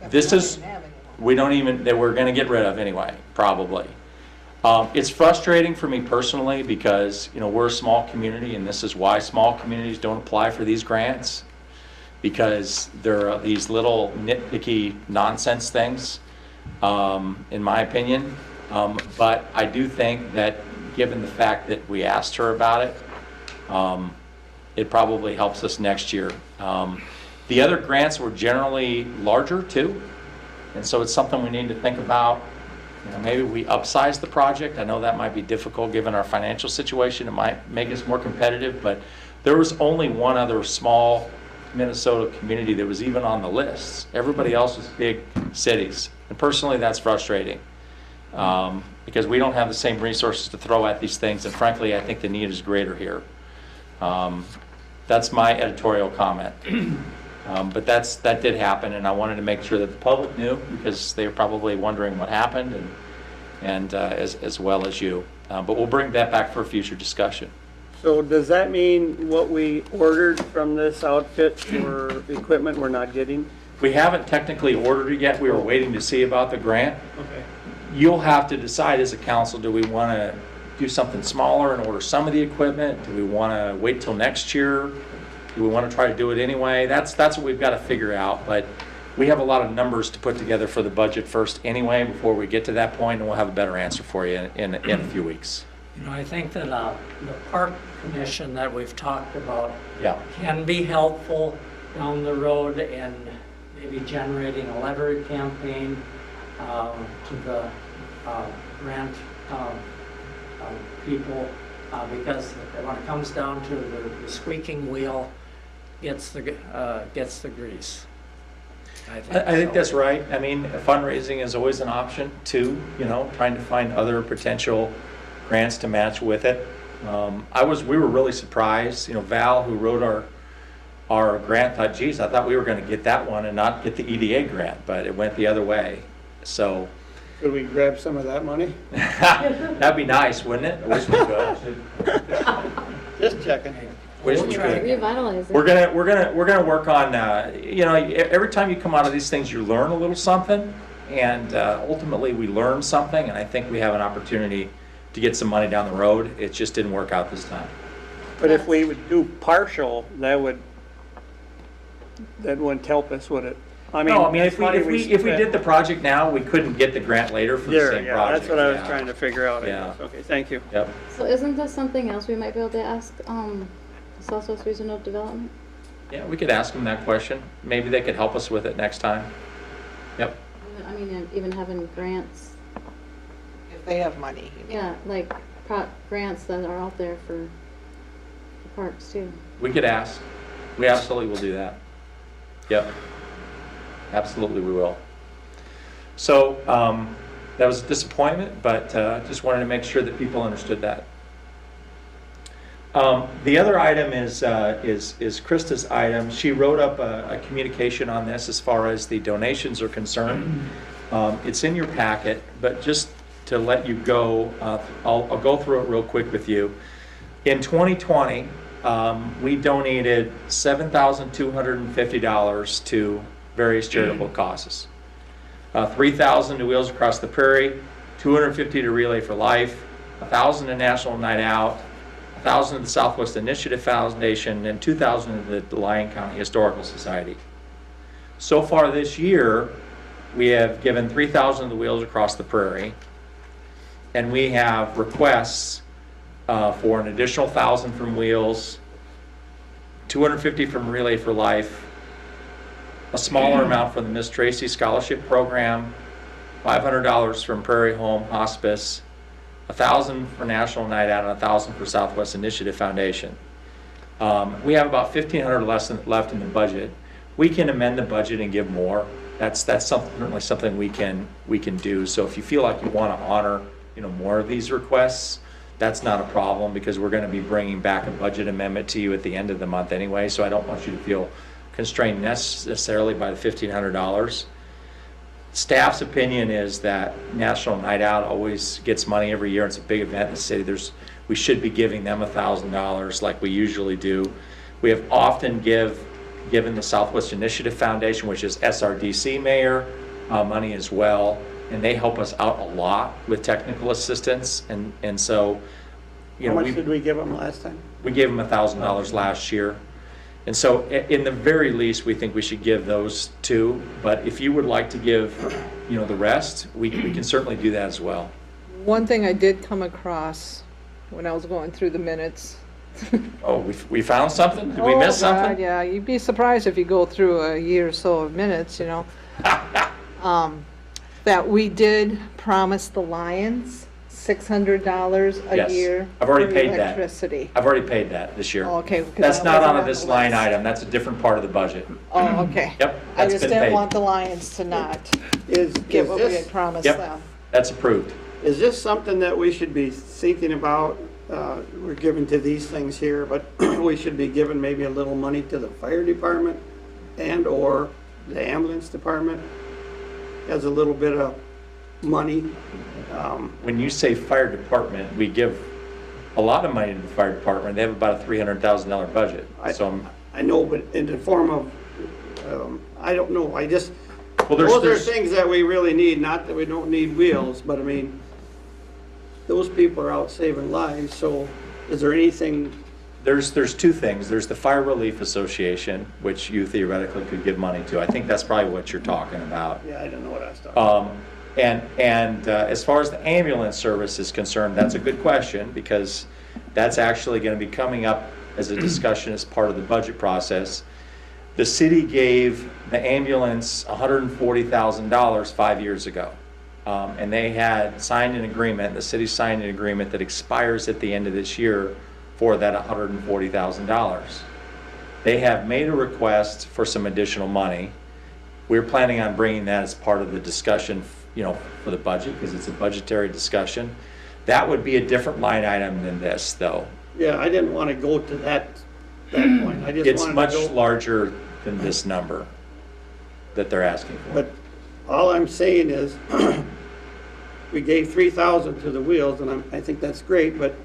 We're going to get rid of anyway, probably. It's frustrating for me personally because, we're a small community, and this is why small communities don't apply for these grants, because there are these little nitpicky nonsense things, in my opinion. But I do think that given the fact that we asked her about it, it probably helps us next year. The other grants were generally larger too, and so it's something we need to think about. Maybe we upsize the project. I know that might be difficult given our financial situation. It might make us more competitive, but there was only one other small Minnesota community that was even on the list. Everybody else was big cities. And personally, that's frustrating because we don't have the same resources to throw at these things. And frankly, I think the need is greater here. That's my editorial comment. But that did happen, and I wanted to make sure that the public knew, because they were probably wondering what happened, and as well as you. But we'll bring that back for a future discussion. So does that mean what we ordered from this outfit for equipment we're not getting? We haven't technically ordered it yet. We were waiting to see about the grant. Okay. You'll have to decide as a council, do we want to do something smaller and order some of the equipment? Do we want to wait till next year? Do we want to try to do it anyway? That's what we've got to figure out. But we have a lot of numbers to put together for the budget first anyway before we get to that point, and we'll have a better answer for you in a few weeks. I think that the park commission that we've talked about Yeah. can be helpful down the road in maybe generating a letter campaign to the grant people, because when it comes down to the squeaking wheel gets the grease. I think that's right. I mean, fundraising is always an option too, trying to find other potential grants to match with it. We were really surprised. Val, who wrote our grant, thought, geez, I thought we were gonna get that one and not get the EDA grant, but it went the other way. So, Could we grab some of that money? that'd be nice, wouldn't it? I wish we could. Just checking. Wish we could. Revitalize it. We're gonna work on, you know, every time you come out of these things, you learn a little something, and ultimately we learn something, and I think we have an opportunity to get some money down the road. It just didn't work out this time. But if we would do partial, that wouldn't help us, would it? No, I mean, if money we did the project now, we couldn't get the grant later for the There, same yeah, project. that's what I was Yeah. trying to figure out, I Yeah. guess. Okay, thank you. Yep. So isn't this something else we might be able to ask, the Southwest Regional Development? Yeah, we could ask them that question. Maybe they could help us with it next time. Yep. I mean, even having grants, If they have money. yeah, like grants that are out there for the parks too. We could ask. We absolutely will do that. Yep. Absolutely we will. So, that was a disappointment, but just wanted to make sure that people understood that. The other item is Krista's item. She wrote up a communication on this as far as the donations are concerned. It's in your packet, but just to let you go, I'll go through it real quick with you. In 2020, we donated $7,250 to various charitable causes. $3,000 to Wheels Across the Prairie, $250 to Relay for Life, $1,000 to National Night Out, $1,000 to the Southwest Initiative Foundation, and $2,000 to the Lyon County Historical Society. So far this year, we have given $3,000 to the Wheels Across the Prairie, and we have requests for an additional $1,000 from Wheels, $250 from Relay for Life, a smaller amount from the Miss Tracy Scholarship Program, $500 from Prairie Home Hospice, $1,000 for National Night Out, and $1,000 for Southwest Initiative Foundation. We have about $1,500 left in the budget. We can amend the budget and give more. That's certainly something we can do. So if you feel like you want to honor, more of these requests, that's not a problem, because we're going to be bringing back a budget amendment to you at the end of the month anyway. So I don't want you to feel constrained necessarily by the $1,500. Staff's opinion is that National Night Out always gets money every year. It's a big event in the city. We should be giving them $1,000 like we usually do. We have often given the Southwest Initiative Foundation, which is SRDC mayor, money as well, and they help us out a lot with technical assistance. And so, How much did we give them last time? we gave them $1,000 last year. And so in the very least, we think we should give those two. But if you would like to give, the rest, we can certainly do that as well. One thing I did come across when I was going through the minutes. Oh, we found something? Did we miss something? God, yeah, you'd be surprised if you go through a year or so of minutes, that we did promise the Lions $600 a Yes. year I've already for paid that. electricity. I've already paid that this year. Oh, okay, because That's that not wasn't on this the line list. item. That's a different part of the budget. Oh, okay. Yep, I that's just been didn't paid. want the Lions to not Is get what we this, had promised Yep. them. That's approved. is this something that we should be thinking about? We're giving to these things here, but we should be giving maybe a little money to the fire department and/or the ambulance department as a little bit of money. When you say fire department, we give a lot of money to the fire department. They have about a $300,000 budget. So I know, but in the form of, I don't know, those are there's things that we really need, not that we don't need wheels, but I mean, those people are out saving lives, so is there anything? There's two things. There's the Fire Relief Association, which you theoretically could give money to. I think that's probably what you're talking about. Yeah, I don't know what I was talking about. And as far as the ambulance service is concerned, that's a good question, because that's actually going to be coming up as a discussion as part of the budget process. The city gave the ambulance $140,000 5 years ago. And they had signed an agreement, the city signed an agreement that expires at the end of this year for that $140,000. They have made a request for some additional money. We're planning on bringing that as part of the discussion, for the budget, because it's a budgetary discussion. That would be a different line item than this, though. Yeah, I didn't want to go to that that point. I just It's wanted much to go. larger than this number that they're asking for. But all I'm saying is, we gave 3,000 to the wheels, and I think that's great, but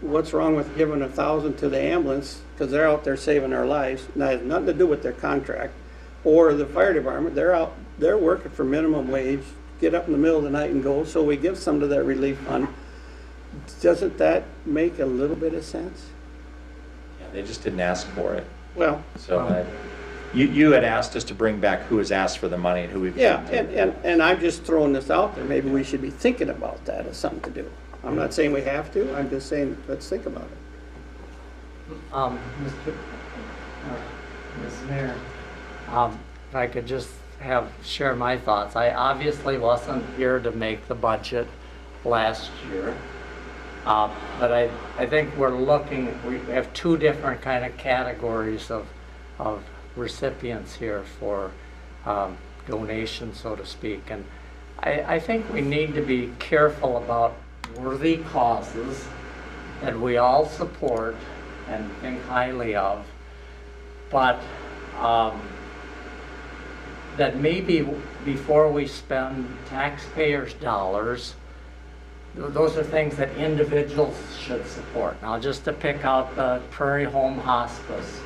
what's wrong with giving 1,000 to the ambulance? Because they're out there saving our lives, and that has nothing to do with their contract. Or the fire department, they're out, they're working for minimum wage, get up in the middle of the night and go, so we give some to that relief fund. Doesn't that make a little bit of sense? Yeah, they just didn't ask for it. Well, So you had asked us to bring back who has asked for the money and who we've yeah, given to. and I'm just throwing this out there, maybe we should be thinking about that as something to do. I'm not saying we have to, I'm just saying, let's think about it. Ms. Mayor, if I could just share my thoughts. I obviously wasn't here to make the budget last year. But I think we have two different kind of categories of recipients here for donations, so to speak. And I think we need to be careful about worthy causes that we all support and think highly of, but that maybe before we spend taxpayers' dollars, those are things that individuals should support. Now, just to pick out the Prairie Home Hospice.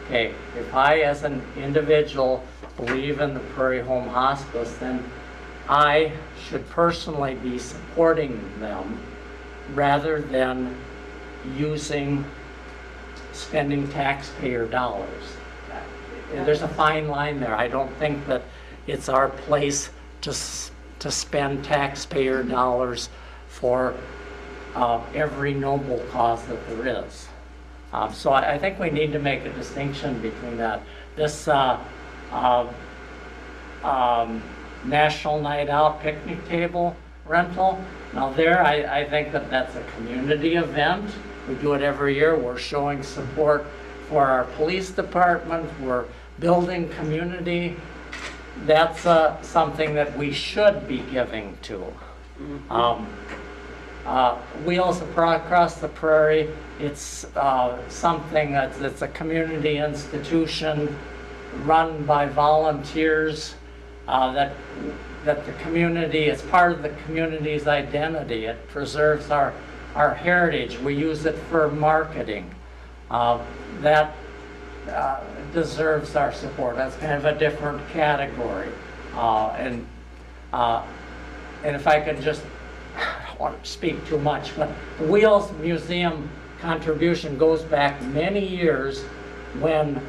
Okay, if I as an individual believe in the Prairie Home Hospice, then I should personally be supporting them rather than spending taxpayer dollars. There's a fine line there. I don't think that it's our place to spend taxpayer dollars for every noble cause that there is. So I think we need to make a distinction between that. This National Night Out picnic table rental, now there I think that that's a community event. We do it every year. We're showing support for our police department. We're building community. That's something that we should be giving to. Wheels Across the Prairie, it's something it's a community institution run by volunteers that the community, it's part of the community's identity. It preserves our heritage. We use it for marketing. That deserves our support. That's kind of a different category. And if I could just, I don't want to speak too much, but the Wheels Museum contribution goes back many years when,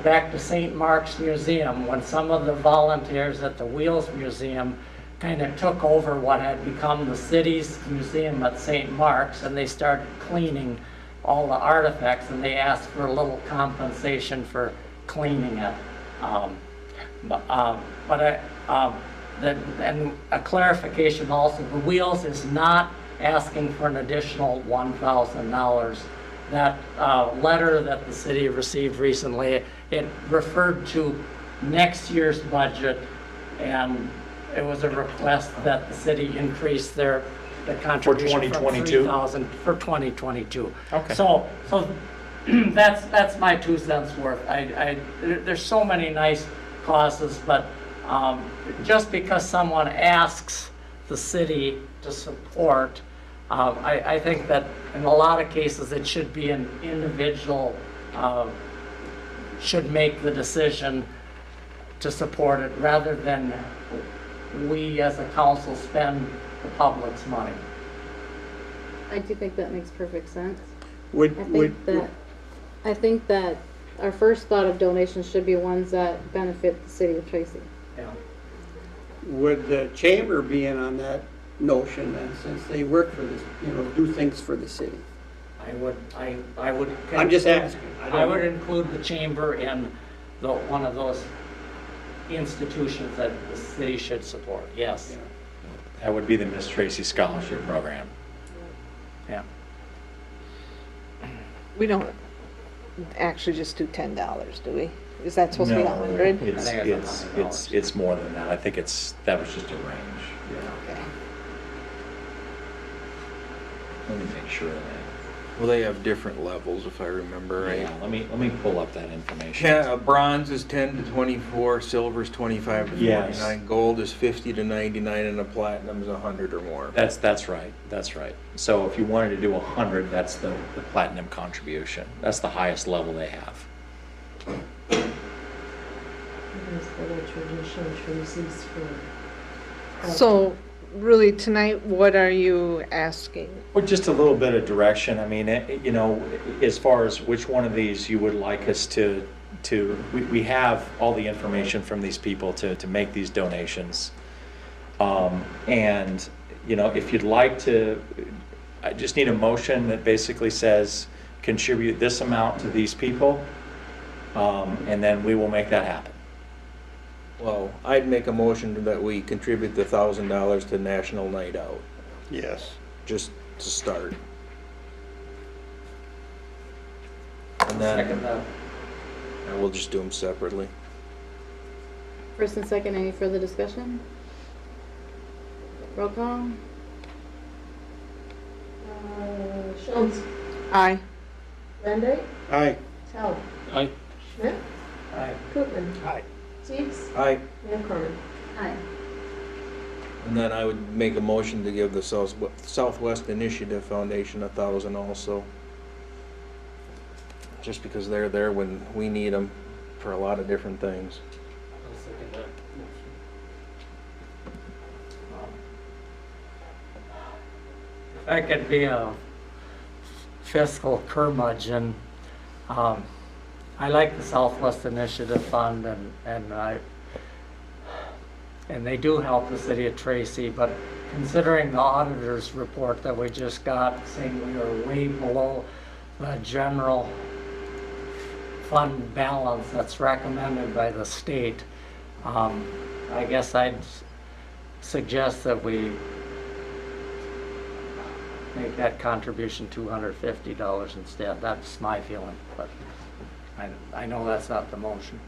back to St. Mark's Museum, when some of the volunteers at the Wheels Museum kind of took over what had become the city's museum at St. Mark's, and they started cleaning all the artifacts, and they asked for a little compensation for cleaning it. And a clarification also, the Wheels is not asking for an additional $1,000. That letter that the city received recently, it referred to next year's budget, and it was a request that the city increase the contribution For 2022? from 3,000 for 2022. Okay. So that's my 2 cents worth. There's so many nice causes, but just because someone asks the city to support, I think that in a lot of cases it should be an individual should make the decision to support it rather than we as a council spend the public's money. I do think that makes perfect sense. Would I think that our first thought of donations should be ones that benefit the city of Tracy. Yeah. Would the chamber be in on that notion then, since they work for this, do things for the city? I would. I'm just asking. I would include the chamber in one of those institutions that the city should support, yes. That would be the Miss Tracy Scholarship Program. Yeah. We don't actually just do $10, do we? Is that supposed to be 100? It's more than that. I think that was just a range. Okay. Let me make sure of that. Well, they have different levels, if I remember right. Yeah, let me pull up that information. Bronze is 10 to 24, silver's 25 to 49, Yes. gold is 50 to 99, and a platinum is 100 or more. That's right. So if you wanted to do 100, that's the platinum contribution. That's the highest level they have. So really tonight, what are you asking? Well, just a little bit of direction. I mean, you know, as far as which one of these you would like us to, we have all the information from these people to make these donations. And, you know, if you'd like to, I just need a motion that basically says contribute this amount to these people, and then we will make that happen. Well, I'd make a motion that we contribute the $1,000 to National Night Out, Yes. just to start. And then, and we'll just do them separately. First and second, any further discussion? Roll call? Schultz, Aye. Landay, Aye. Tell, Aye. Schmidt, Aye. Koopman, Aye. Teagues, Aye. and Corman. Aye. And then I would make a motion to give the Southwest Initiative Foundation 1,000 also. Just because they're there when we need them for a lot of different things. I'll second that motion. If I could be a fiscal curmudgeon, I like the Southwest Initiative Fund and they do help the city of Tracy, but considering the auditor's report that we just got saying we are way below the general fund balance that's recommended by the state, I guess I'd suggest that we make that contribution $250 instead. That's my feeling, but I know that's not the motion.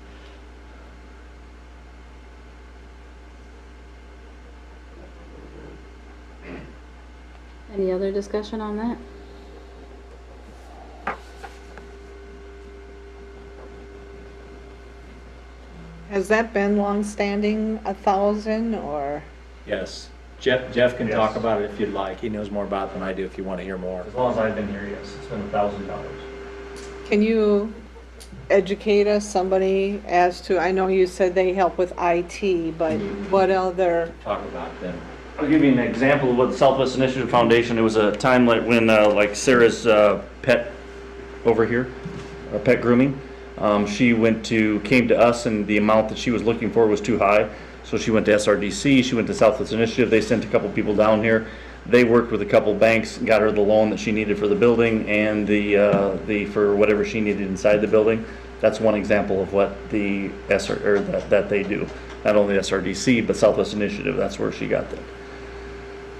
Any other discussion on that? Has that been long-standing, 1,000, or? Yes. Jeff can talk Yes. about it if you'd like. He knows more about it than I do if you want to hear more. As long as I've been here, yes, it's been $1,000. Can you educate us, somebody, as to, I know you said they help with IT, but what other? Talk about them. I'll give you an example of what the Southwest Initiative Foundation, it was a time like when, like Sarah's pet over here, pet grooming, she came to us and the amount that she was looking for was too high. So she went to SRDC, she went to Southwest Initiative, they sent a couple people down here. They worked with a couple banks, got her the loan that she needed for the building and for whatever she needed inside the building. That's one example of what the that they do. Not only SRDC, but Southwest Initiative, that's where she got that.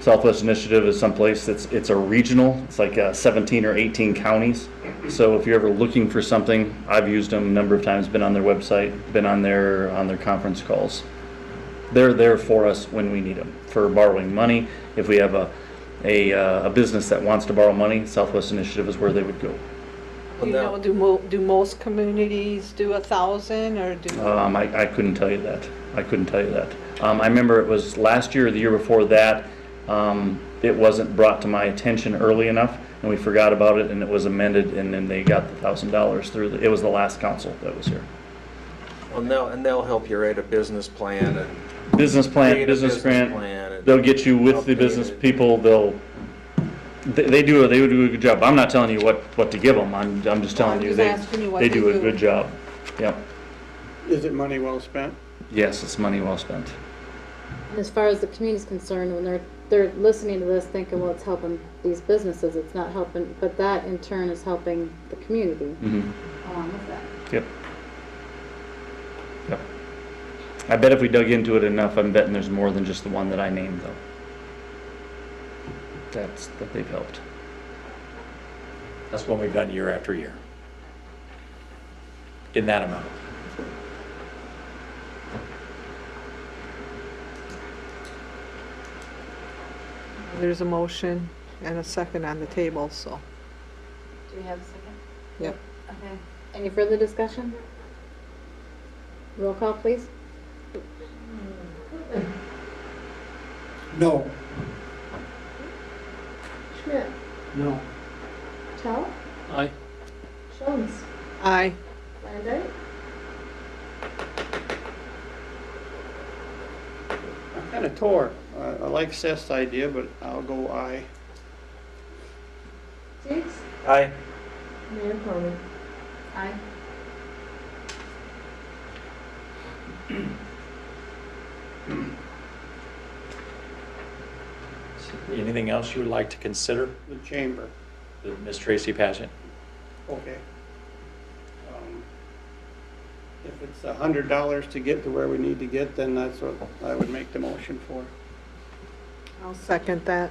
Southwest Initiative is someplace it's a regional, it's like 17 or 18 counties. So if you're ever looking for something, I've used them a number of times, been on their website, been on their conference calls. They're there for us when we need them, for borrowing money. If we have a business that wants to borrow money, Southwest Initiative is where they would go. You know, do most communities do 1,000 or do? I couldn't tell you that. I remember it was last year or the year before that, it wasn't brought to my attention early enough and we forgot about it and it was amended and then they got the $1,000 through, it was the last council that was here. Well, and they'll help you write a business plan and. Business plan, create a business grant, plan and they'll get you with the update business it. people, they do a good job. I'm not telling you what to give them, I'm just telling you, just asking you what they they do a do. good job. Yep, Is it money well spent? yes, it's money well spent. And as far as the community's concerned, when they're listening to this thinking, well, it's helping these businesses, it's not helping, but that in turn is helping the community along with that. Yep. I bet if we dug into it enough, I'm betting there's more than just the one that I named though. That they've helped. That's what we've done year after year. In that amount. There's a motion and a second on the table, so. Do we have a second? Yep. Okay. Any further discussion? Roll call, please. No. Schmidt, No. Tell, Aye. Jones, Aye. Landry, I'm kind of tore. I like Seth's idea, but I'll go aye. Diggs, Aye. Mayor Coleman. Aye. Anything else you would like to consider, The chamber. Ms. Tracy Pageant? Okay. If it's $100 to get to where we need to get, then that's what I would make the motion for. I'll second that.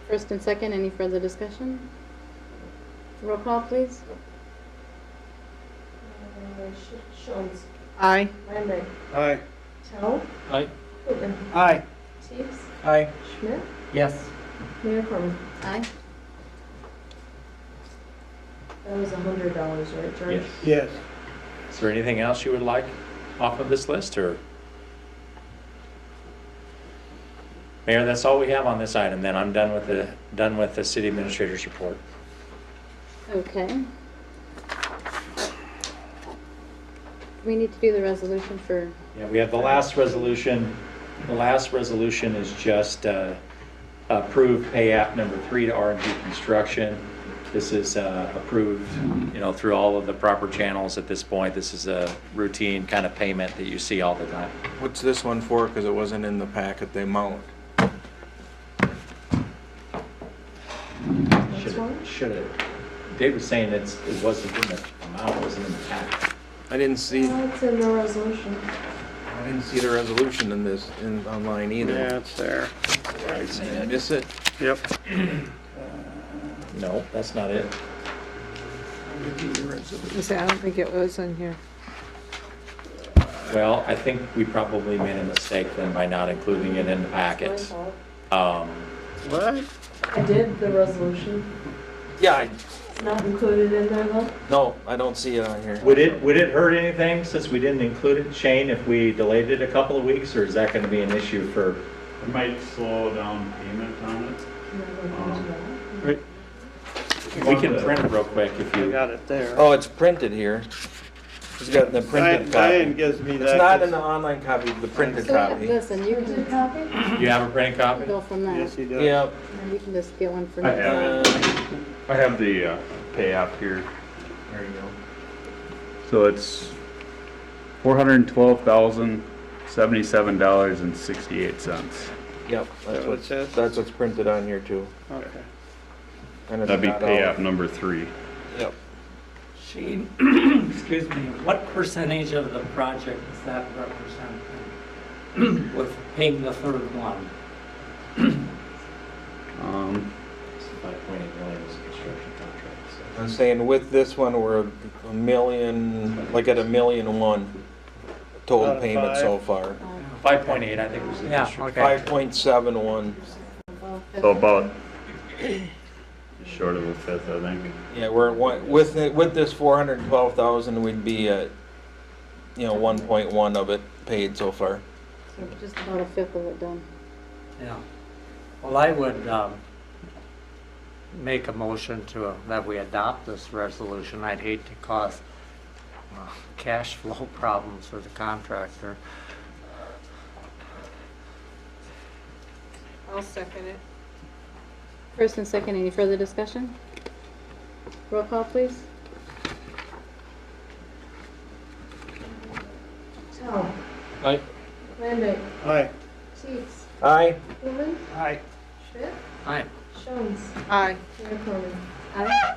First and second, any further discussion? Roll call, please. Jones, Aye. Landry, Aye. Tell, Aye. Koopman, Aye. Diggs, Aye. Schmidt, Yes. Mayor Coleman. Aye. That was $100, right, George? Yes. Yes. Is there anything else you would like off of this list, or? Mayor, that's all we have on this item, then I'm done with the city administrator's report. Okay. We need to do the resolution for, Yeah, we have the last resolution. The last resolution is just approved pay app number 3 to R&G Construction. This is approved, through all of the proper channels at this point. This is a routine kind of payment that you see all the time. What's this one for? Because it wasn't in the packet, the amount. Should have. Dave was saying it wasn't in the amount, it wasn't in the packet. I didn't see, It's in the resolution. I didn't see the resolution in this, online either. Yeah, it's there. Did I miss it? Yep. No, that's not it. I don't think it was in here. Well, I think we probably made a mistake then by not including it in the packet. What? I did the resolution. Yeah, It's not included in there though? no, I don't see it on here. Would it hurt anything since we didn't include it, Shane, if we delayed it a couple of weeks, or is that going to be an issue for? It might slow down payment on it. Right. We can print it real quick if I you. got it there. Oh, it's printed here. It's got the printed Diane copy. gives me that. It's not in the online copy, the printed so copy. listen, you Printed can copy? You have a printed copy? go from there. Yes, he does. Yep. And you can just get one for I me. have it. I have the pay app here. There you go. So it's $412,077.68. Yep, that what it says? that's what's printed on here too. Okay. And it's That'd be not pay all- app number 3. Yep. Shane, excuse me, what percentage of the project does that represent then? With paying the third one? 5.8 million is a construction contract. So. I'm saying with this one, we're a million, like at $1,000,001 Out total of payment so far. 5.8, I think was the Yeah, district. okay. 5.71. So about short of a fifth, I think. Yeah, we're at with this 412,000, we'd be at, 1.1 of it paid so far. So just about a fifth of it done. Yeah. Well, I would make a motion that we adopt this resolution. I'd hate to cause cash flow problems for the contractor. I'll second it. First and second, any further discussion? Roll call, please. Tell, Aye. Landry, Aye. Teets, Aye. Koopman, Aye. Schmidt, Aye. Jones, Aye. Mayor Coleman. Aye.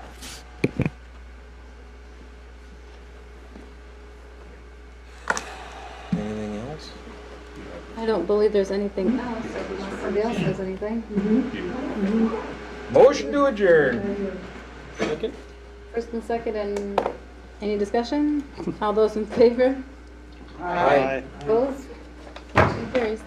Anything else? I don't believe there's anything else, unless somebody else has anything. Motion to adjourn. Second? First and second, and any discussion? All those in favor? Aye. Opposed? Motion carries.